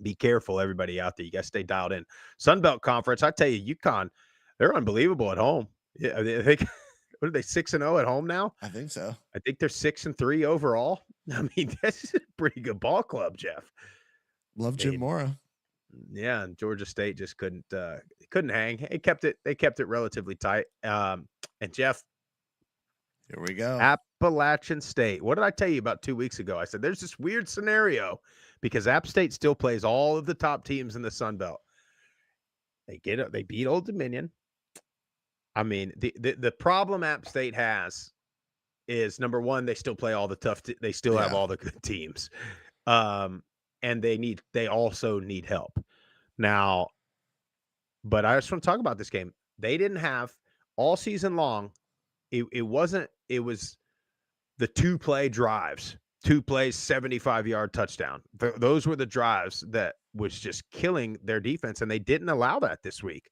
be careful, everybody out there. You got to stay dialed in. Sunbelt Conference, I tell you, UConn, they're unbelievable at home. Yeah, I think what are they 6-0 at home now?
I think so.
I think they're 6-3 overall. I mean, that's a pretty good ball club, Jeff.
Love Jim Mora.
Yeah, and Georgia State just couldn't hang. They kept it relatively tight. And Jeff,
here we go.
Appalachian State. What did I tell you about 2 weeks ago? I said there's this weird scenario because App State still plays all of the top teams in the Sun Belt. They beat Old Dominion. I mean, the problem App State has is, number one, they still play all the tough. They still have all the good teams, and they also need help now. But I just want to talk about this game. They didn't have all season long. It was the 2-play drives, 2 plays, 75-yard touchdown. Those were the drives that was just killing their defense, and they didn't allow that this week.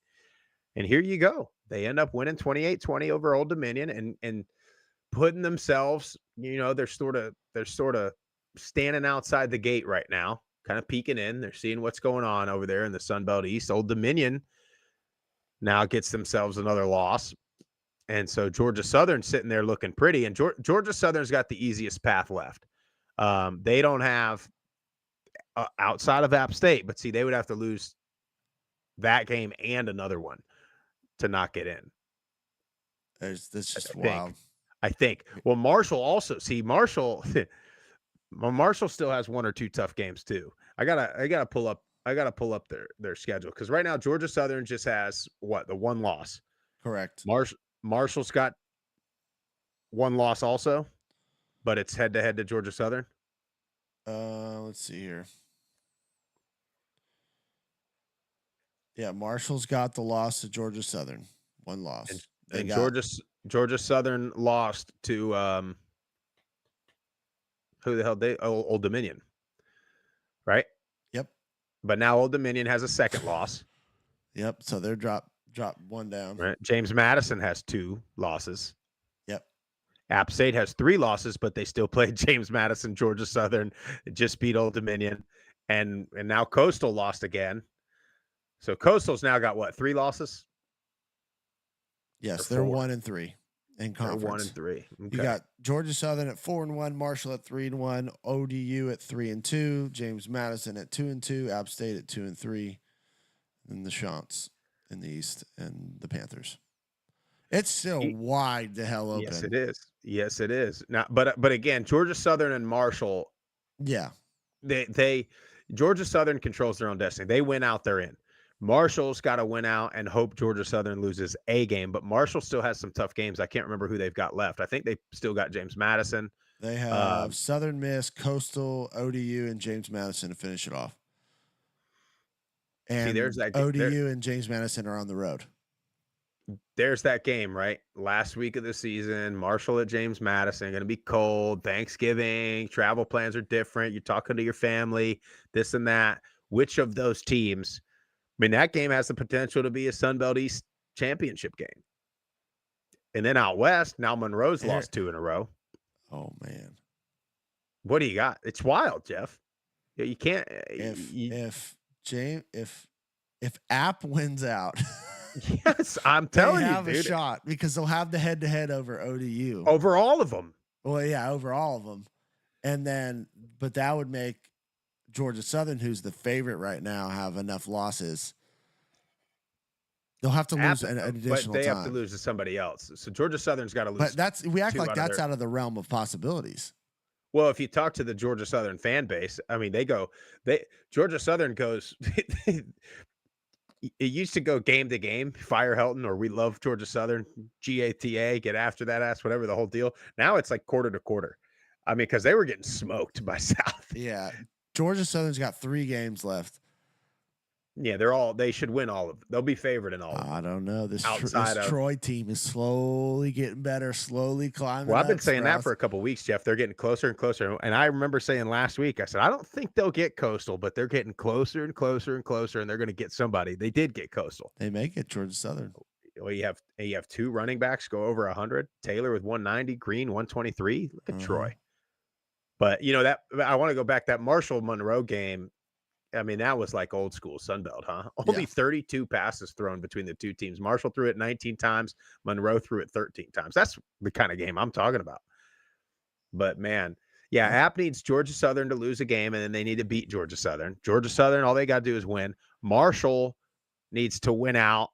And here you go. They end up winning 28-20 over Old Dominion and putting themselves, they're sort of standing outside the gate right now, kind of peeking in. They're seeing what's going on over there in the Sun Belt East. Old Dominion now gets themselves another loss. And so Georgia Southern sitting there looking pretty, and Georgia Southern's got the easiest path left. They don't have outside of App State, but see, they would have to lose that game and another one to not get in.
That's just wild.
I think. Well, Marshall still has 1 or 2 tough games too. I gotta pull up their schedule, because right now Georgia Southern just has the 1 loss.
Correct.
Marshall's got 1 loss also, but it's head-to-head to Georgia Southern.
Let's see here. Yeah, Marshall's got the loss to Georgia Southern. 1 loss.
And Georgia Southern lost to who the hell Old Dominion, right?
Yep.
But now Old Dominion has a 2nd loss.
Yep. So they're drop 1 down.
Right. James Madison has 2 losses.
Yep.
App State has 3 losses, but they still played James Madison. Georgia Southern just beat Old Dominion, and now Coastal lost again. So Coastal's now got 3 losses?
Yes, they're 1-3 in conference.
They're 1-3. Okay.
You got Georgia Southern at 4-1, Marshall at 3-1, ODU at 3-2, James Madison at 2-2, App State at 2-3, and the Chants in the East and the Panthers. It's still wide the hell open.
Yes, it is. Yes, it is. Now, but again, Georgia Southern and Marshall.
Yeah,
Georgia Southern controls their own destiny. They win out, they're in. Marshall's got to win out and hope Georgia Southern loses a game, but Marshall still has some tough games. I can't remember who they've got left. I think they still got James Madison.
They have Southern Miss, Coastal, ODU, and James Madison to finish it off. And
there's that
ODU and James Madison are on the road.
There's that game, right? Last week of the season, Marshall at James Madison, going to be cold, Thanksgiving, travel plans are different. You're talking to your family, this and that. Which of those teams? I mean, that game has the potential to be a Sun Belt East championship game. And then out west, now Monroe's lost 2 in a row.
Oh, man.
What do you got? It's wild, Jeff. You can't.
If App wins out,
yes, I'm telling you,
they have a shot, because they'll have the head-to-head over ODU.
Over all of them.
Well, yeah, over all of them. And then, but that would make Georgia Southern, who's the favorite right now, have enough losses. They'll have to lose an additional
but they
time.
have to lose to somebody else. So Georgia Southern's got to lose.
But we act like that's out of the realm of possibilities.
Well, if you talk to the Georgia Southern fan base, I mean, Georgia Southern goes, it used to go game to game, fire Helton, or we love Georgia Southern, GATA, get after that ass, whatever, the whole deal. Now it's like quarter to quarter. I mean, because they were getting smoked by South.
Yeah. Georgia Southern's got 3 games left.
Yeah, they should win all of them. They'll be favored in all of them.
I don't know. This
Outside of-
Troy team is slowly getting better, slowly climbing.
Well, I've been
up,
saying that
Strauss.
for a couple of weeks, Jeff. They're getting closer and closer. And I remember saying last week, I said, I don't think they'll get Coastal, but they're getting closer and closer and closer, and they're going to get somebody. They did get Coastal.
They may get Georgia Southern.
Well, you have 2 running backs go over 100. Taylor with 190, Green 123. Look at Troy. But that I want to go back, that Marshall Monroe game. I mean, that was like old school Sunbelt, huh? Only 32 passes thrown between the two teams. Marshall threw it 19 times. Monroe threw it 13 times. That's the kind of game I'm talking about. But, man, App needs Georgia Southern to lose a game, and then they need to beat Georgia Southern. Georgia Southern, all they got to do is win. Marshall needs to win out.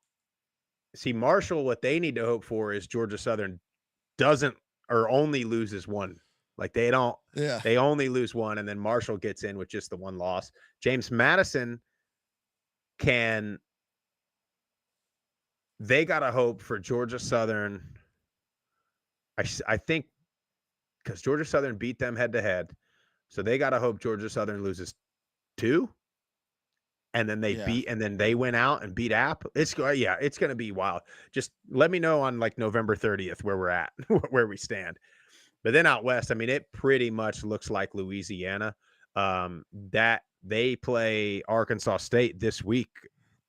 See, Marshall, what they need to hope for is Georgia Southern doesn't or only loses one. Like they only lose one, and then Marshall gets in with just the one loss. James Madison they got to hope for Georgia Southern. I think because Georgia Southern beat them head to head. So they got to hope Georgia Southern loses 2. And then they win out and beat App. It's going to be wild. Just let me know on like November 30th where we're at, where we stand. But then out west, I mean, it pretty much looks like Louisiana. That they play Arkansas State this week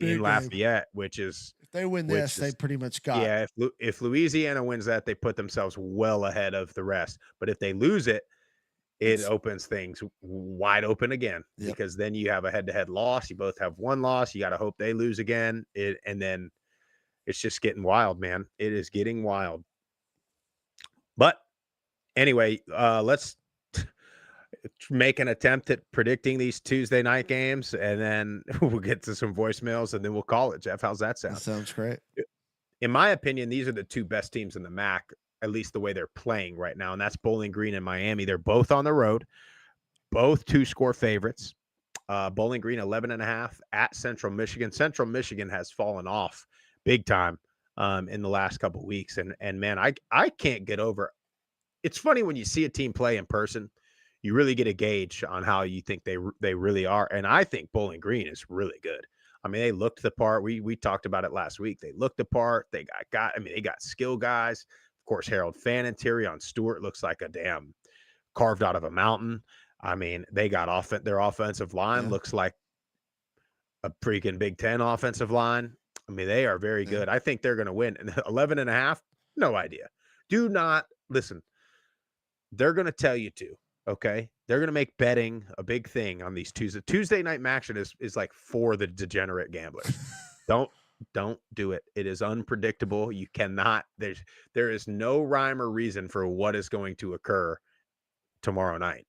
in Lafayette, which is
if they win this, they pretty much got.
Yeah, if Louisiana wins that, they put themselves well ahead of the rest. But if they lose it, it opens things wide open again because then you have a head-to-head loss. You both have one loss. You got to hope they lose again. And then it's just getting wild, man. It is getting wild. But anyway, let's make an attempt at predicting these Tuesday night games, and then we'll get to some voicemails, and then we'll call it. Jeff, how's that sound?
That sounds great.
In my opinion, these are the 2 best teams in the MAC, at least the way they're playing right now, and that's Bowling Green and Miami. They're both on the road, both 2-score favorites. Bowling Green 11.5 at Central Michigan. Central Michigan has fallen off big time in the last couple of weeks, and man, I can't get over. It's funny when you see a team play in person, you really get a gauge on how you think they really are, and I think Bowling Green is really good. I mean, they looked the part. We talked about it last week. They looked the part. They got skill guys. Of course, Harold Fannin, Tyrion Stewart looks like a damn carved out of a mountain. I mean, they got their offensive line looks like a freaking Big Ten offensive line. I mean, they are very good. I think they're going to win. And 11.5, no idea. Do not listen. They're going to tell you to. Okay, they're going to make betting a big thing on these Tuesday night action is like for the degenerate gamblers. Don't do it. It is unpredictable. You cannot. There is no rhyme or reason for what is going to occur tomorrow night.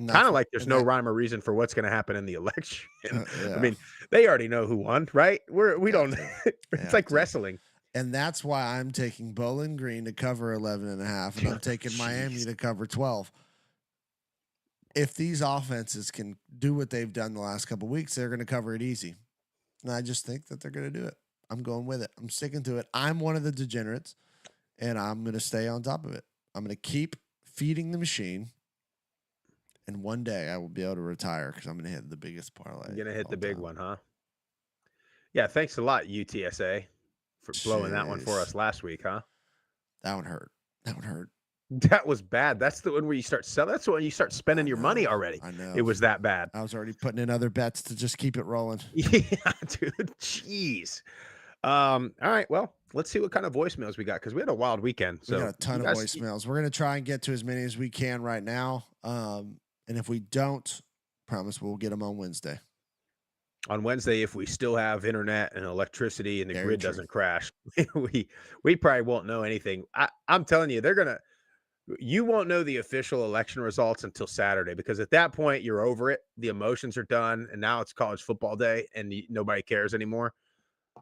Kind of like there's no rhyme or reason for what's going to happen in the election. I mean, they already know who won, right? We don't. It's like wrestling.
And that's why I'm taking Bowling Green to cover 11.5, and I'm taking Miami to cover 12. If these offenses can do what they've done the last couple of weeks, they're going to cover it easy. And I just think that they're going to do it. I'm going with it. I'm sticking to it. I'm one of the degenerates, and I'm going to stay on top of it. I'm going to keep feeding the machine, and one day I will be able to retire because I'm going to hit the biggest parlay.
You're going to hit the big one, huh? Yeah, thanks a lot, UTSA, for blowing that one for us last week, huh?
That one hurt.
That was bad. That's the one where you start selling. That's when you start spending your money already.
I know.
It was that bad.
I was already putting in other bets to just keep it rolling.
Yeah, dude. Jeez. All right. Well, let's see what kind of voicemails we got because we had a wild weekend. So
we got a ton of voicemails. We're going to try and get to as many as we can right now. And if we don't, promise we'll get them on Wednesday.
On Wednesday, if we still have internet and electricity and the grid doesn't crash, we probably won't know anything. I'm telling you, you won't know the official election results until Saturday because at that point you're over it. The emotions are done. And now it's college football day and nobody cares anymore.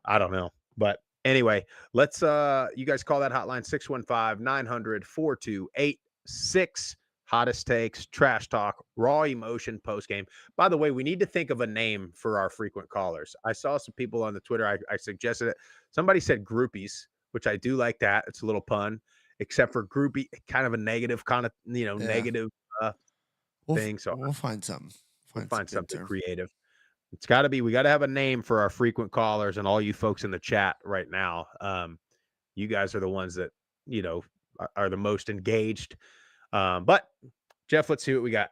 I don't know. But anyway, let's, you guys call that hotline 615-900-4286. Hottest takes, trash talk, raw emotion post-game. By the way, we need to think of a name for our frequent callers. I saw some people on the Twitter. I suggested it. Somebody said groupies, which I do like that. It's a little pun, except for groupie, kind of a negative kind of, negative thing. So
we'll find something.
We'll find
some good
something
term.
creative. It's got to be. We got to have a name for our frequent callers and all you folks in the chat right now. You guys are the ones that are the most engaged. But Jeff, let's see what we got.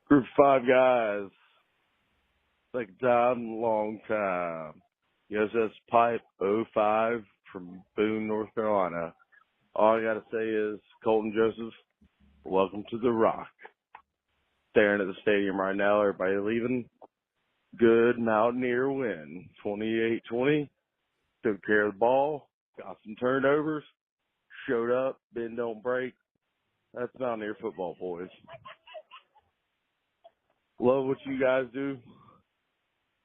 Group 5 guys. Second time, long time. USS Pipe 05 from Boone, North Carolina. All I got to say is, Colton Joseph, welcome to the Rock. Staring at the stadium right now, everybody leaving. Good Mountaineer win. 28-20. Took care of the ball. Got some turnovers. Showed up. Bend don't break. That's Mountaineer football, boys. Love what you guys do.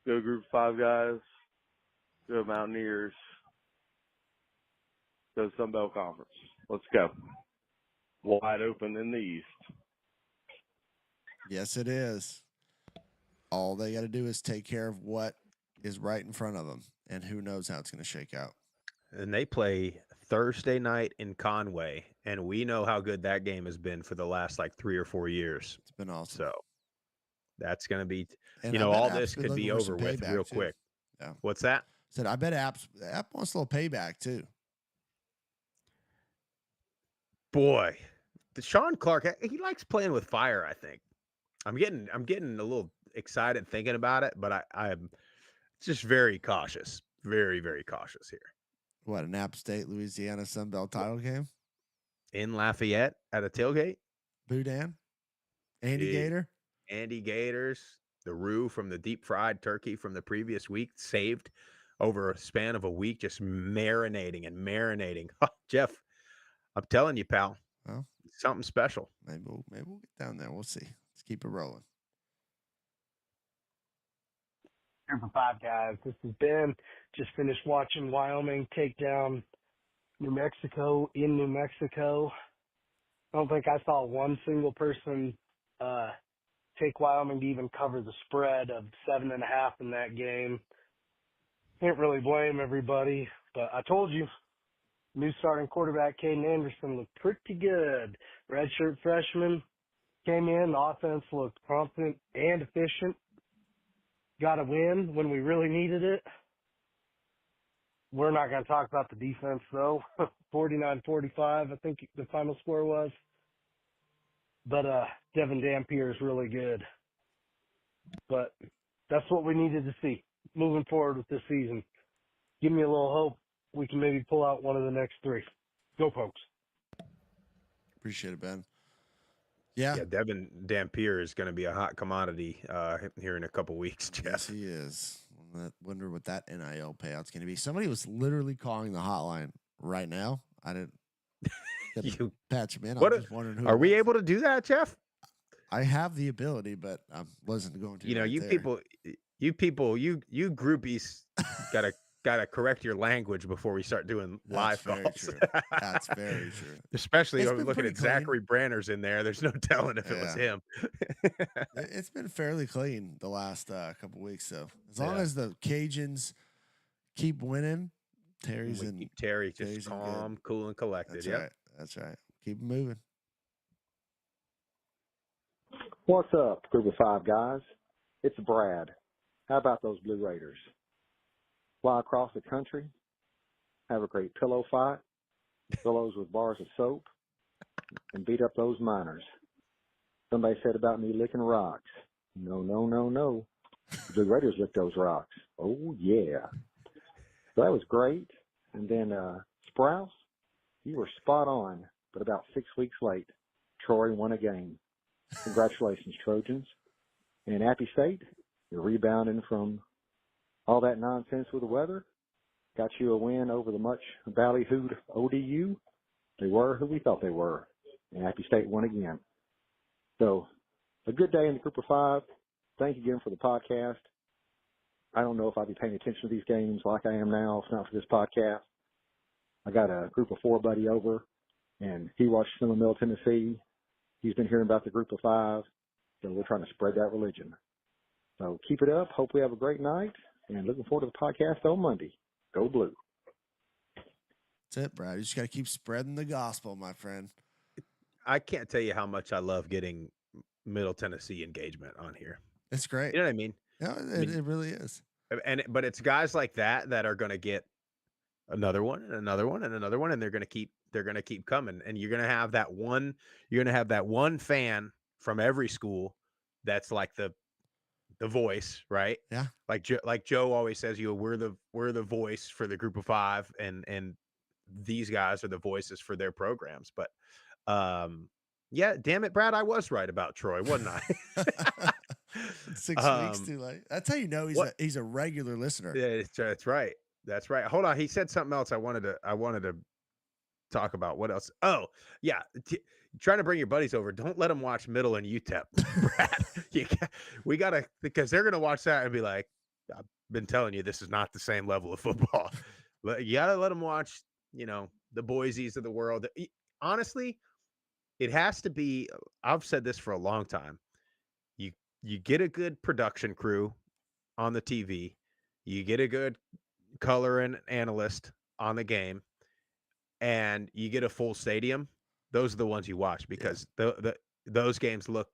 Go Group 5 guys. Go Mountaineers. Go Sunbelt Conference. Let's go. Wide open in the East.
Yes, it is. All they got to do is take care of what is right in front of them, and who knows how it's going to shake out.
And they play Thursday night in Conway, and we know how good that game has been for the last 3 or 4 years.
It's been awesome.
So that's going to be,
and
all this could be over with real quick.
Yeah.
What's that?
Said I bet App wants a little payback too.
Boy, Sean Clark, he likes playing with fire. I think I'm getting a little excited thinking about it, but I'm just very cautious, very, very cautious here.
What, an App State, Louisiana Sunbelt title game
in Lafayette at a tailgate?
Boudin, Andy Gator,
Andy Gators, the roux from the deep fried turkey from the previous week, saved over a span of a week, just marinating and marinating. Jeff, I'm telling you, pal,
well,
something special.
Maybe we'll get down there. We'll see. Let's keep it rolling.
Group of 5 guys. This is Ben. Just finished watching Wyoming take down New Mexico in New Mexico. I don't think I saw one single person take Wyoming to even cover the spread of 7.5 in that game. Can't really blame everybody, but I told you, new starting quarterback Caden Anderson looked pretty good. Redshirt freshman came in, the offense looked competent and efficient. Got a win when we really needed it. We're not going to talk about the defense, though. 49-45, I think the final score was. But Devin Dampier is really good. But that's what we needed to see moving forward with this season. Give me a little hope we can maybe pull out one of the next 3. Go, Pokes.
Appreciate it, Ben. Yeah,
Devin Dampier is going to be a hot commodity here in a couple weeks, Jeff.
Yes, he is. I wonder what that NIL payout's going to be. Somebody was literally calling the hotline right now. I didn't
you
patch him in.
I'm
just wondering who.
Are we able to do that, Jeff?
I have the ability, but I wasn't going to.
You people, you groupies gotta correct your language before we start doing live calls.
True. That's very true.
Especially looking at Zachary Branner's in there. There's no telling if it was him.
It's been fairly clean the last couple weeks, so as long as the Cajuns keep winning, Terry's
just calm, cool, and collected.
That's right. Keep moving.
What's up, Group of 5 guys? It's Brad. How about those Blue Raiders? Fly across the country, have a great pillow fight, pillows with bars of soap, and beat up those miners. Somebody said about me licking rocks. No. The Blue Raiders licked those rocks. Oh, yeah. So that was great. And then Sprouse, you were spot on, but about 6 weeks late. Troy won a game. Congratulations, Trojans. And Appy State, you're rebounding from all that nonsense with the weather. Got you a win over the much ballyhooed ODU. They were who we thought they were. And Appy State won again. So a good day in the Group of 5. Thank you again for the podcast. I don't know if I'd be paying attention to these games like I am now if not for this podcast. I got a Group of 4 buddy over, and he watched some of Middle Tennessee. He's been hearing about the Group of 5, so we're trying to spread that religion. So keep it up. Hope we have a great night, and looking forward to the podcast on Monday. Go Blue.
That's it, Brad. You just got to keep spreading the gospel, my friend.
I can't tell you how much I love getting Middle Tennessee engagement on here.
It's great.
You know what I mean?
Yeah, it really is.
But it's guys like that are going to get another one and another one and another one, and they're going to keep coming. And you're going to have that one fan from every school that's like the voice, right?
Yeah.
Like Joe always says, we're the voice for the group of five, and these guys are the voices for their programs. But yeah, damn it, Brad, I was right about Troy, wasn't I?
6 weeks too late. That's how you know he's a regular listener.
Yeah, that's right. That's right. Hold on, he said something else I wanted to talk about. What else? Oh, yeah. Trying to bring your buddies over. Don't let them watch Middle and UTEP, Brad. We got to, because they're going to watch that and be like, I've been telling you, this is not the same level of football. You got to let them watch, the Boise's of the world. Honestly, it has to be, I've said this for a long time. You get a good production crew on the TV. You get a good color and analyst on the game, and you get a full stadium. Those are the ones you watch, because those games look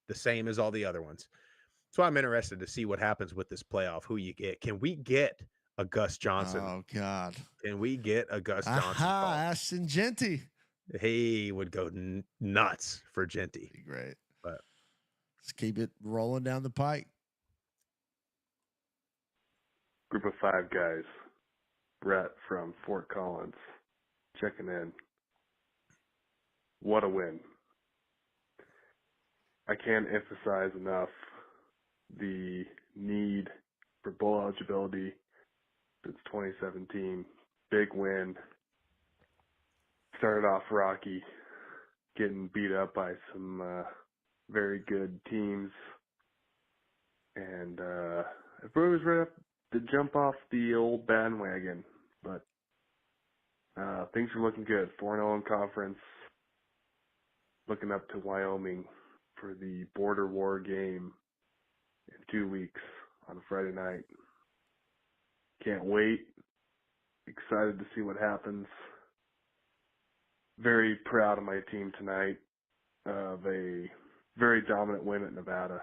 the same as all the other ones. So I'm interested to see what happens with this playoff, who you get. Can we get a Gus Johnson?
Oh, God.
Can we get a Gus Johnson call?
Ashton Genty.
He would go nuts for Genty.
Be great.
But
let's keep it rolling down the pike.
Group of five guys. Brett from Fort Collins checking in. What a win. I can't emphasize enough the need for bowl eligibility since 2017. Big win. Started off rocky, getting beat up by some very good teams. And everybody was ready to jump off the old bandwagon. But things are looking good. 4-0 in conference. Looking up to Wyoming for the border war game in 2 weeks on Friday night. Can't wait. Excited to see what happens. Very proud of my team tonight of a very dominant win at Nevada.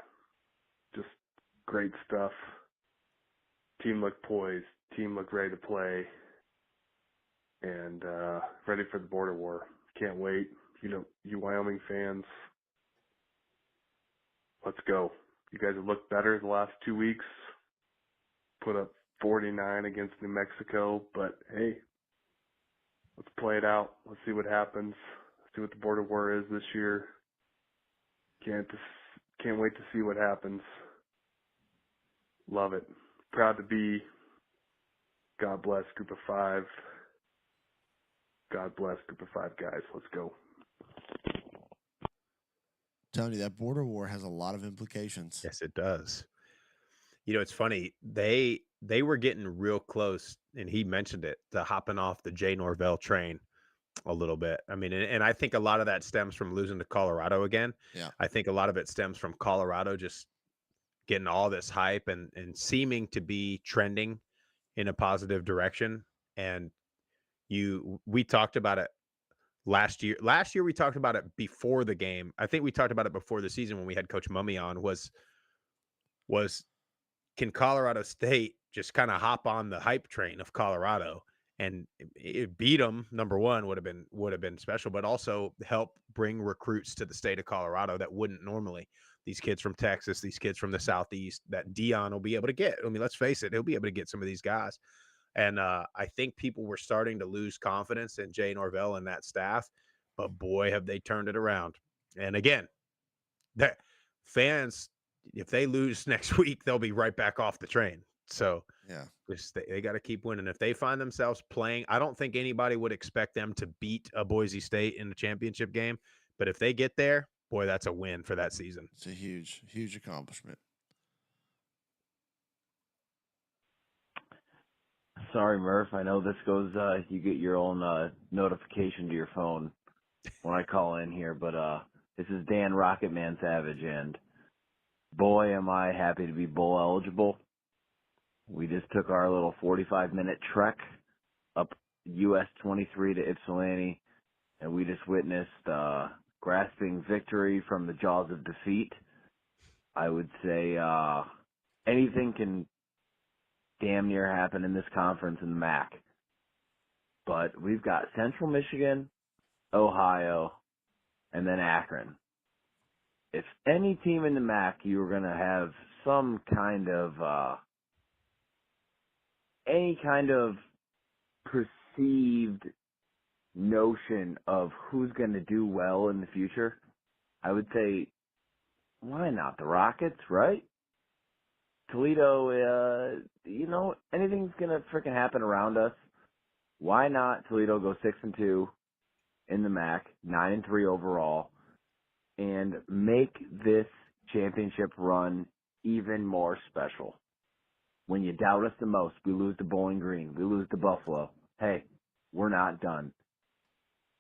Just great stuff. Team looked poised. Team looked ready to play. And ready for the border war. Can't wait. You Wyoming fans, let's go. You guys have looked better the last 2 weeks. Put up 49 against New Mexico, but hey, let's play it out. Let's see what happens. See what the border war is this year. Can't wait to see what happens. Love it. Proud to be. God bless Group of Five. God bless Group of Five guys. Let's go.
Tony, that border war has a lot of implications.
yes, it does. It's funny. They were getting real close, and he mentioned it, to hopping off the Jay Norvell train a little bit. I mean, and I think a lot of that stems from losing to Colorado again.
Yeah.
I think a lot of it stems from Colorado just getting all this hype and seeming to be trending in a positive direction. And we talked about it last year. Last year we talked about it before the game. I think we talked about it before the season when we had Coach Mummy on, was can Colorado State just kind of hop on the hype train of Colorado and beat them? Number one would have been special, but also help bring recruits to the state of Colorado that wouldn't normally. These kids from Texas, these kids from the Southeast, that Dion will be able to get. I mean, let's face it, he'll be able to get some of these guys. And I think people were starting to lose confidence in Jay Norvell and that staff, but boy, have they turned it around. And again, that fans, if they lose next week, they'll be right back off the train. So
yeah,
they got to keep winning. If they find themselves playing, I don't think anybody would expect them to beat a Boise State in the championship game. But if they get there, boy, that's a win for that season.
It's a huge, huge accomplishment.
Sorry, Murph. I know this goes, you get your own notification to your phone when I call in here, but this is Dan Rocketman Savage, and boy, am I happy to be bowl eligible. We just took our little 45-minute trek up US 23 to Ypsilanti, and we just witnessed grasping victory from the jaws of defeat. I would say anything can damn near happen in this conference in the MAC. But we've got Central Michigan, Ohio, and then Akron. If any team in the MAC, you were going to have some kind of any kind of perceived notion of who's going to do well in the future, I would say, why not the Rockets, right? Toledo, anything's going to freaking happen around us. Why not Toledo go 6-2 in the MAC, 9-3 overall, and make this championship run even more special? When you doubt us the most, we lose to Bowling Green, we lose to Buffalo. Hey, we're not done.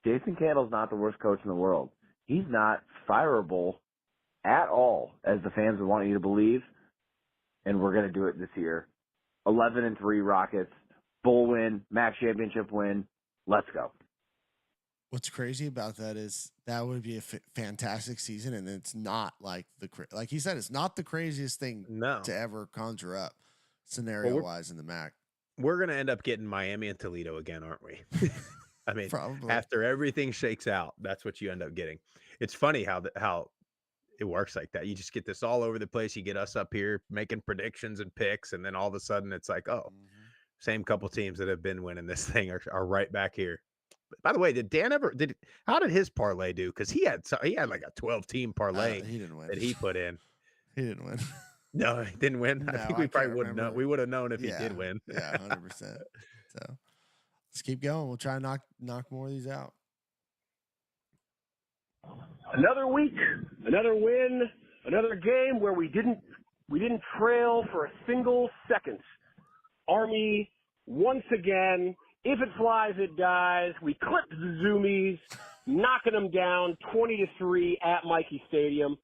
Jason Candle's not the worst coach in the world. He's not fireable at all, as the fans would want you to believe, and we're going to do it this year. 11-3 Rockets, bowl win, MAC championship win. Let's go.
What's crazy about that is that would be a fantastic season, and it's not like like he said, it's not the craziest thing to ever conjure up scenario-wise in the MAC.
We're going to end up getting Miami and Toledo again, aren't we? I mean,
probably.
After everything shakes out, that's what you end up getting. It's funny how it works like that. You just get this all over the place. You get us up here making predictions and picks, and then all of a sudden it's like, same couple teams that have been winning this thing are right back here. But by the way, how did his parlay do? Because he had like a 12-team parlay
he didn't win.
that he put in.
He didn't win.
No, he didn't win.
No,
I think we probably would know. We would have known if he did win.
Yeah, 100%. So let's keep going. We'll try and knock more of these out.
Another week, another win, another game where we didn't trail for a single second. Army, once again, if it flies, it dies. We clipped the Zoomies, knocking them down 20-3 at Mikey Stadium.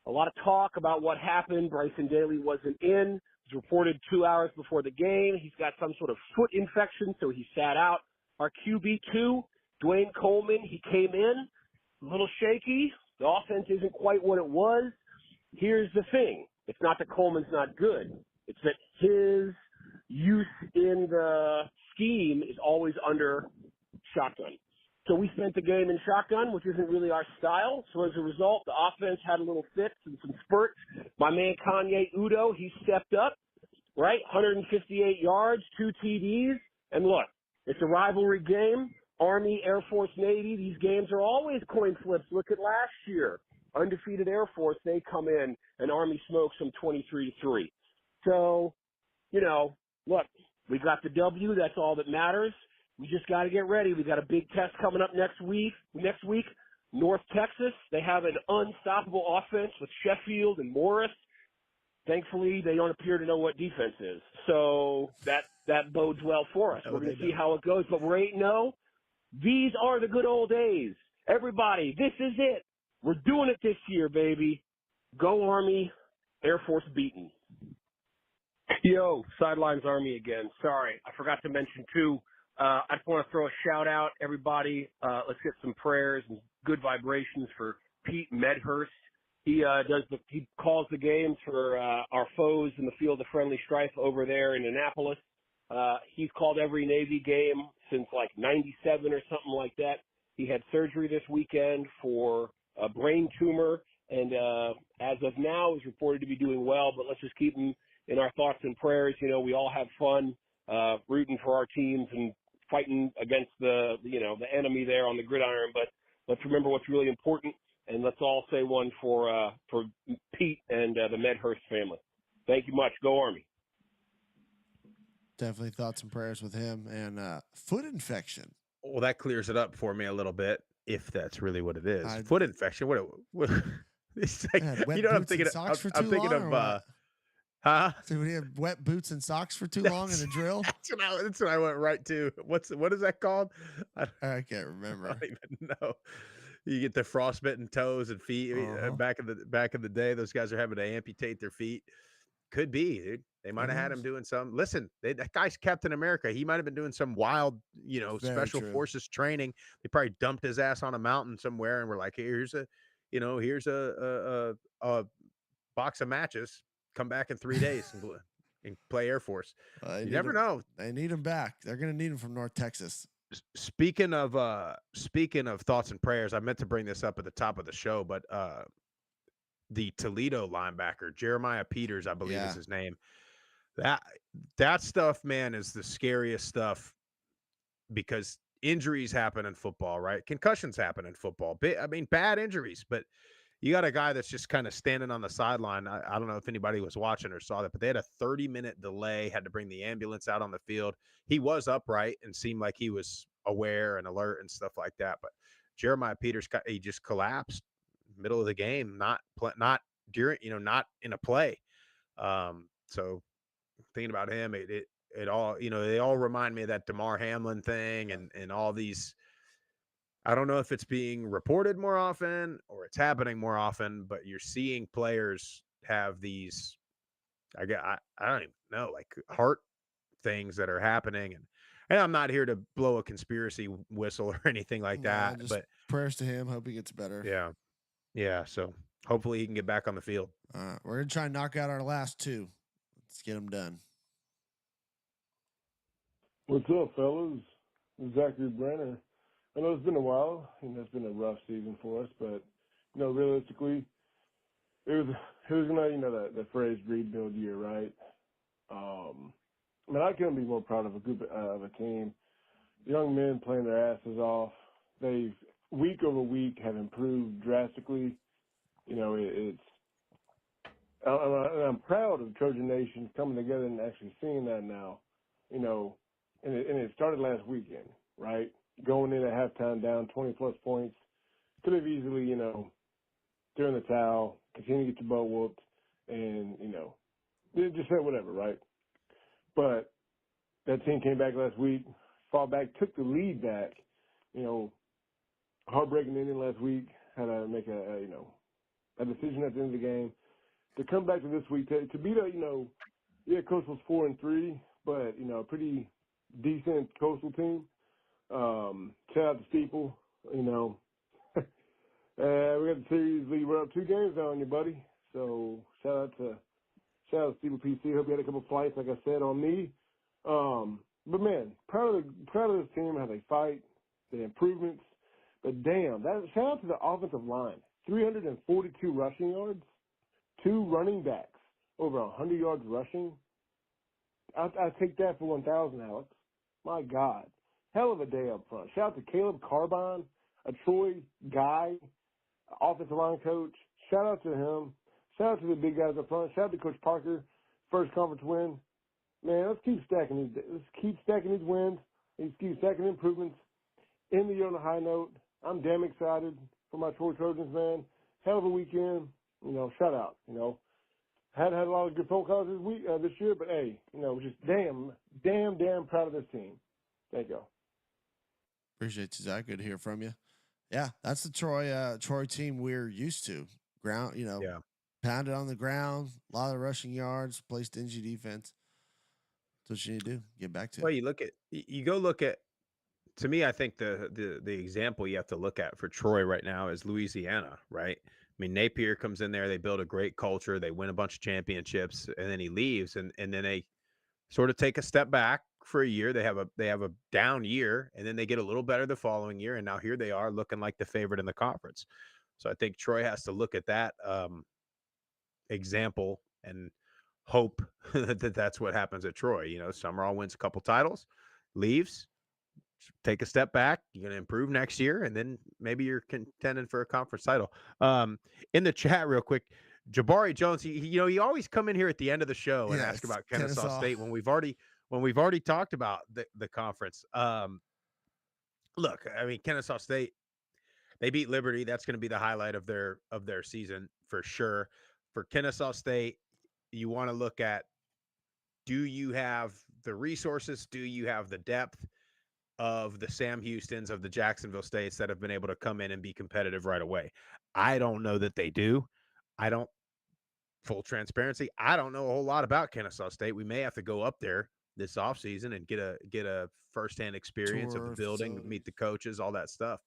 A lot of talk about what happened. Bryson Daly wasn't in. It was reported 2 hours before the game. He's got some sort of foot infection, so he sat out. Our QB2, Dwayne Coleman, he came in a little shaky. The offense isn't quite what it was. Here's the thing. It's not that Coleman's not good. It's that his use in the scheme is always under shotgun. So we spent the game in shotgun, which isn't really our style. So as a result, the offense had a little fits and some spurts. My man Kanye Udo, he stepped up, right? 158 yards, 2 TDs. And look, it's a rivalry game. Army, Air Force, Navy, these games are always coin flips. Look at last year. Undefeated Air Force, they come in and Army smokes them 23-3. So, look, we got the W. That's all that matters. We just got to get ready. We got a big test coming up next week. North Texas, they have an unstoppable offense with Sheffield and Morris. Thankfully, they don't appear to know what defense is. So that bodes well for us. We're going to see how it goes. But we're 8-0. These are the good old days. Everybody, this is it. We're doing it this year, baby. Go Army. Air Force beaten. Yo, Sidelines Army again. Sorry, I forgot to mention, too, I just want to throw a shout-out, everybody. Let's get some prayers and good vibrations for Pete Medhurst. He calls the games for our foes in the field of friendly strife over there in Annapolis. He's called every Navy game since like 97 or something like that. He had surgery this weekend for a brain tumor, and as of now is reported to be doing well, but let's just keep him in our thoughts and prayers. We all have fun rooting for our teams and fighting against the enemy there on the gridiron, but let's remember what's really important, and let's all say one for Pete and the Medhurst family. Thank you much. Go Army.
Definitely thoughts and prayers with him. And foot infection.
Well, that clears it up for me a little bit, if that's really what it is. Foot infection. What it's like,
what I'm thinking of? I'm thinking of
huh?
So when you have wet boots and socks for too long in a drill?
That's what I went right to. What is that called?
I can't remember.
I don't even know. You get the frostbitten toes and feet. Back in the day, those guys are having to amputate their feet. Could be, dude. They might have had him doing some. Listen, that guy's Captain America. He might have been doing some wild, special forces training. They probably dumped his ass on a mountain somewhere and were like, hey, here's a box of matches. Come back in 3 days and play Air Force. You never know.
They need him back. They're going to need him from North Texas.
Speaking of thoughts and prayers, I meant to bring this up at the top of the show, but the Toledo linebacker, Jeremiah Peters, I believe is his name. That stuff, man, is the scariest stuff because injuries happen in football, right? Concussions happen in football. Bad injuries, but you got a guy that's just kind of standing on the sideline. I don't know if anybody was watching or saw that, but they had a 30-minute delay, had to bring the ambulance out on the field. He was upright and seemed like he was aware and alert and stuff like that. But Jeremiah Peters, he just collapsed middle of the game, not during, not in a play. So thinking about him, it all, they all remind me of that DeMar Hamlin thing and all these. I don't know if it's being reported more often or it's happening more often, but you're seeing players have these, I don't even know, like heart things that are happening. And I'm not here to blow a conspiracy whistle or anything like that, but
prayers to him. Hope he gets better.
Yeah. Yeah. So hopefully he can get back on the field.
We're going to try and knock out our last two. Let's get them done.
What's up, fellas? It's Zachary Brenner. I know it's been a while, and it's been a rough season for us, but, realistically, it was gonna, that phrase rebuild year, right? I couldn't be more proud of a team. Young men playing their asses off. They've, week over week, have improved drastically. I'm proud of Trojan Nation coming together and actually seeing that now, and it started last weekend, right? Going in at halftime down 20-plus points. Could have easily, thrown the towel, continue to get your butt whooped, and, just said whatever, right? But that team came back last week, fought back, took the lead back, heartbreaking inning last week, had to make a decision at the end of the game. To come back to this week, to beat Coastal's 4-3, but, a pretty decent Coastal team. Shout out to Steeple, we got the series lead. We're up 2 games now on you, buddy. So shout out to Steeple PC. Hope you had a couple flights, like I said, on me. But man, proud of this team, how they fight, the improvements. But damn, shout out to the offensive line. 342 rushing yards, 2 running backs, over 100 yards rushing. I take that for 1,000, Alex. My God. Hell of a day up front. Shout out to Caleb Carbine, a Troy guy, offensive line coach. Shout out to him. Shout out to the big guys up front. Shout out to Coach Parker, first conference win. Man, let's keep stacking these wins. Let's keep stacking improvements. End the year on a high note. I'm damn excited for my Troy Trojans, man. Hell of a weekend. Shout out. Had a lot of good phone calls this year, but hey, just damn proud of this team. Thank you.
Appreciate you, Zach. Good to hear from you. Yeah, that's the Troy team we're used to. Ground, pounded on the ground, a lot of rushing yards, play stingy defense. That's what you need to do. Get back to.
Well, you go look at. To me, I think the example you have to look at for Troy right now is Louisiana, right? Napier comes in there, they build a great culture, they win a bunch of championships, and then he leaves, and then they sort of take a step back for a year. They have a down year, and then they get a little better the following year, and now here they are looking like the favorite in the conference. So I think Troy has to look at that example and hope that that's what happens at Troy. Summerall wins a couple titles, leaves, take a step back. You're going to improve next year, and then maybe you're contending for a conference title. In the chat, real quick, Jabari Jones. He always come in here at the end of the show and ask about Kennesaw State when we've already talked about the conference. Look, Kennesaw State, they beat Liberty. That's going to be the highlight of their season for sure. For Kennesaw State, you want to look at: do you have the resources? Do you have the depth of the Sam Houstons, of the Jacksonville States that have been able to come in and be competitive right away? I don't know that they do. I don't full transparency, I don't know a whole lot about Kennesaw State. We may have to go up there this offseason and get a firsthand experience of the building, meet the coaches, all that stuff.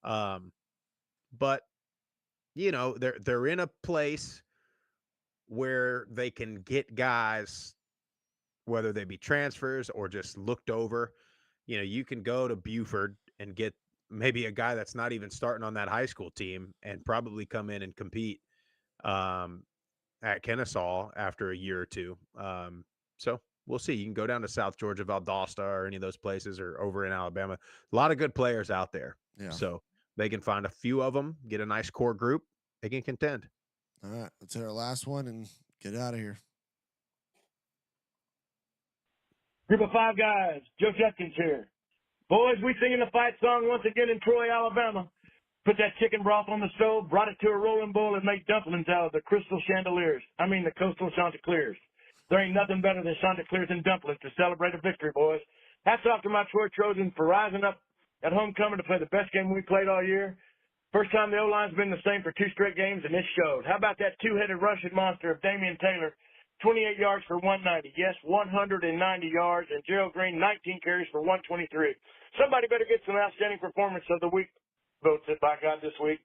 But they're in a place where they can get guys, whether they be transfers or just looked over. You can go to Buford and get maybe a guy that's not even starting on that high school team and probably come in and compete at Kennesaw after a year or two. So we'll see. You can go down to South Georgia, Valdosta, or any of those places, or over in Alabama. A lot of good players out there.
Yeah.
So they can find a few of them, get a nice core group. They can contend.
All right. Let's hit our last one and get out of here.
Group of 5 guys, Joe Judkins here. Boys, we singing the fight song once again in Troy, Alabama. Put that chicken broth on the stove, brought it to a rolling boil, and made dumplings out of the crystal chandeliers. I mean the coastal Chanticleers. There ain't nothing better than Chanticleers and dumplings to celebrate a victory, boys. Hats off to my Troy Trojans for rising up at homecoming to play the best game we played all year. First time the O-line's been the same for 2 straight games, and this showed. How about that 2-headed rushing monster of Damian Taylor? 28 yards for 190. Yes, 190 yards. And Gerald Green, 19 carries for 123. Somebody better get some outstanding performance of the week votes it by God this week.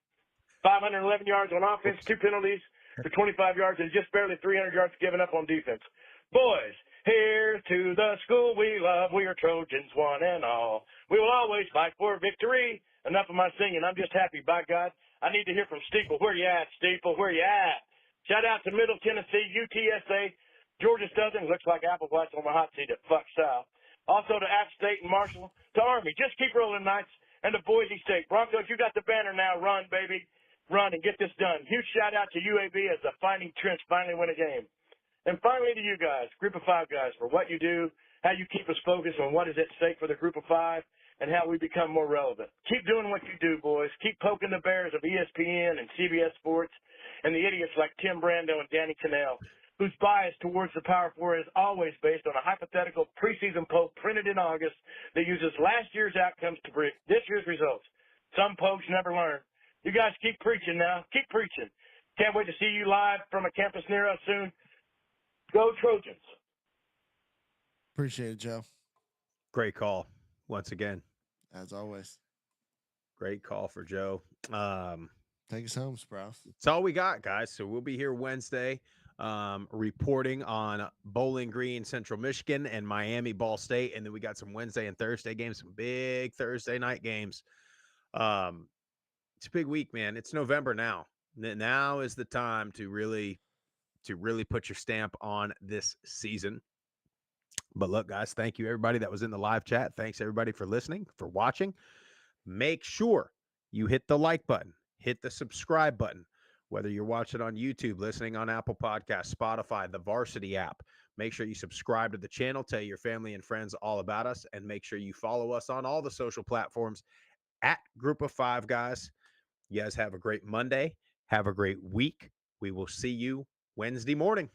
511 yards on offense, 2 penalties for 25 yards, and just barely 300 yards given up on defense. Boys, here's to the school we love. We are Trojans, one and all. We will always fight for victory. Enough of my singing. I'm just happy, by God. I need to hear from Steeple. Where you at, Steeple? Where you at? Shout out to Middle Tennessee, UTSA, Georgia Southern. Looks like Applewhite's on the hot seat at Fuck South. Also to App State and Marshall. To Army. Just keep rolling, Knights. And to Boise State. Broncos, you got the banner now. Run, baby. Run and get this done. Huge shout out to UAB as the Fighting Trench finally win a game. And finally to you guys, Group of 5 guys, for what you do, how you keep us focused on what is at stake for the Group of 5, and how we become more relevant. Keep doing what you do, boys. Keep poking the bears of ESPN and CBS Sports and the idiots like Tim Brando and Danny Kanell, whose bias towards the Power 4 is always based on a hypothetical preseason poll printed in August that uses last year's outcomes to predict this year's results. Some pokes never learn. You guys keep preaching now. Keep preaching. Can't wait to see you live from a campus near us soon. Go Trojans.
Appreciate it, Joe.
Great call once again.
As always.
Great call for Joe.
Take us home, Sprouse.
That's all we got, guys. So we'll be here Wednesday reporting on Bowling Green, Central Michigan, and Miami, Ball State. And then we got some Wednesday and Thursday games, some big Thursday night games. It's a big week, man. It's November now. Now is the time to really put your stamp on this season. But look, guys, thank you, everybody that was in the live chat. Thanks, everybody, for listening, for watching. Make sure you hit the like button, hit the subscribe button, whether you're watching on YouTube, listening on Apple Podcasts, Spotify, the Varsity app. Make sure you subscribe to the channel, tell your family and friends all about us, and make sure you follow us on all the social platforms at Group of 5 Guys. You guys have a great Monday. Have a great week. We will see you Wednesday morning.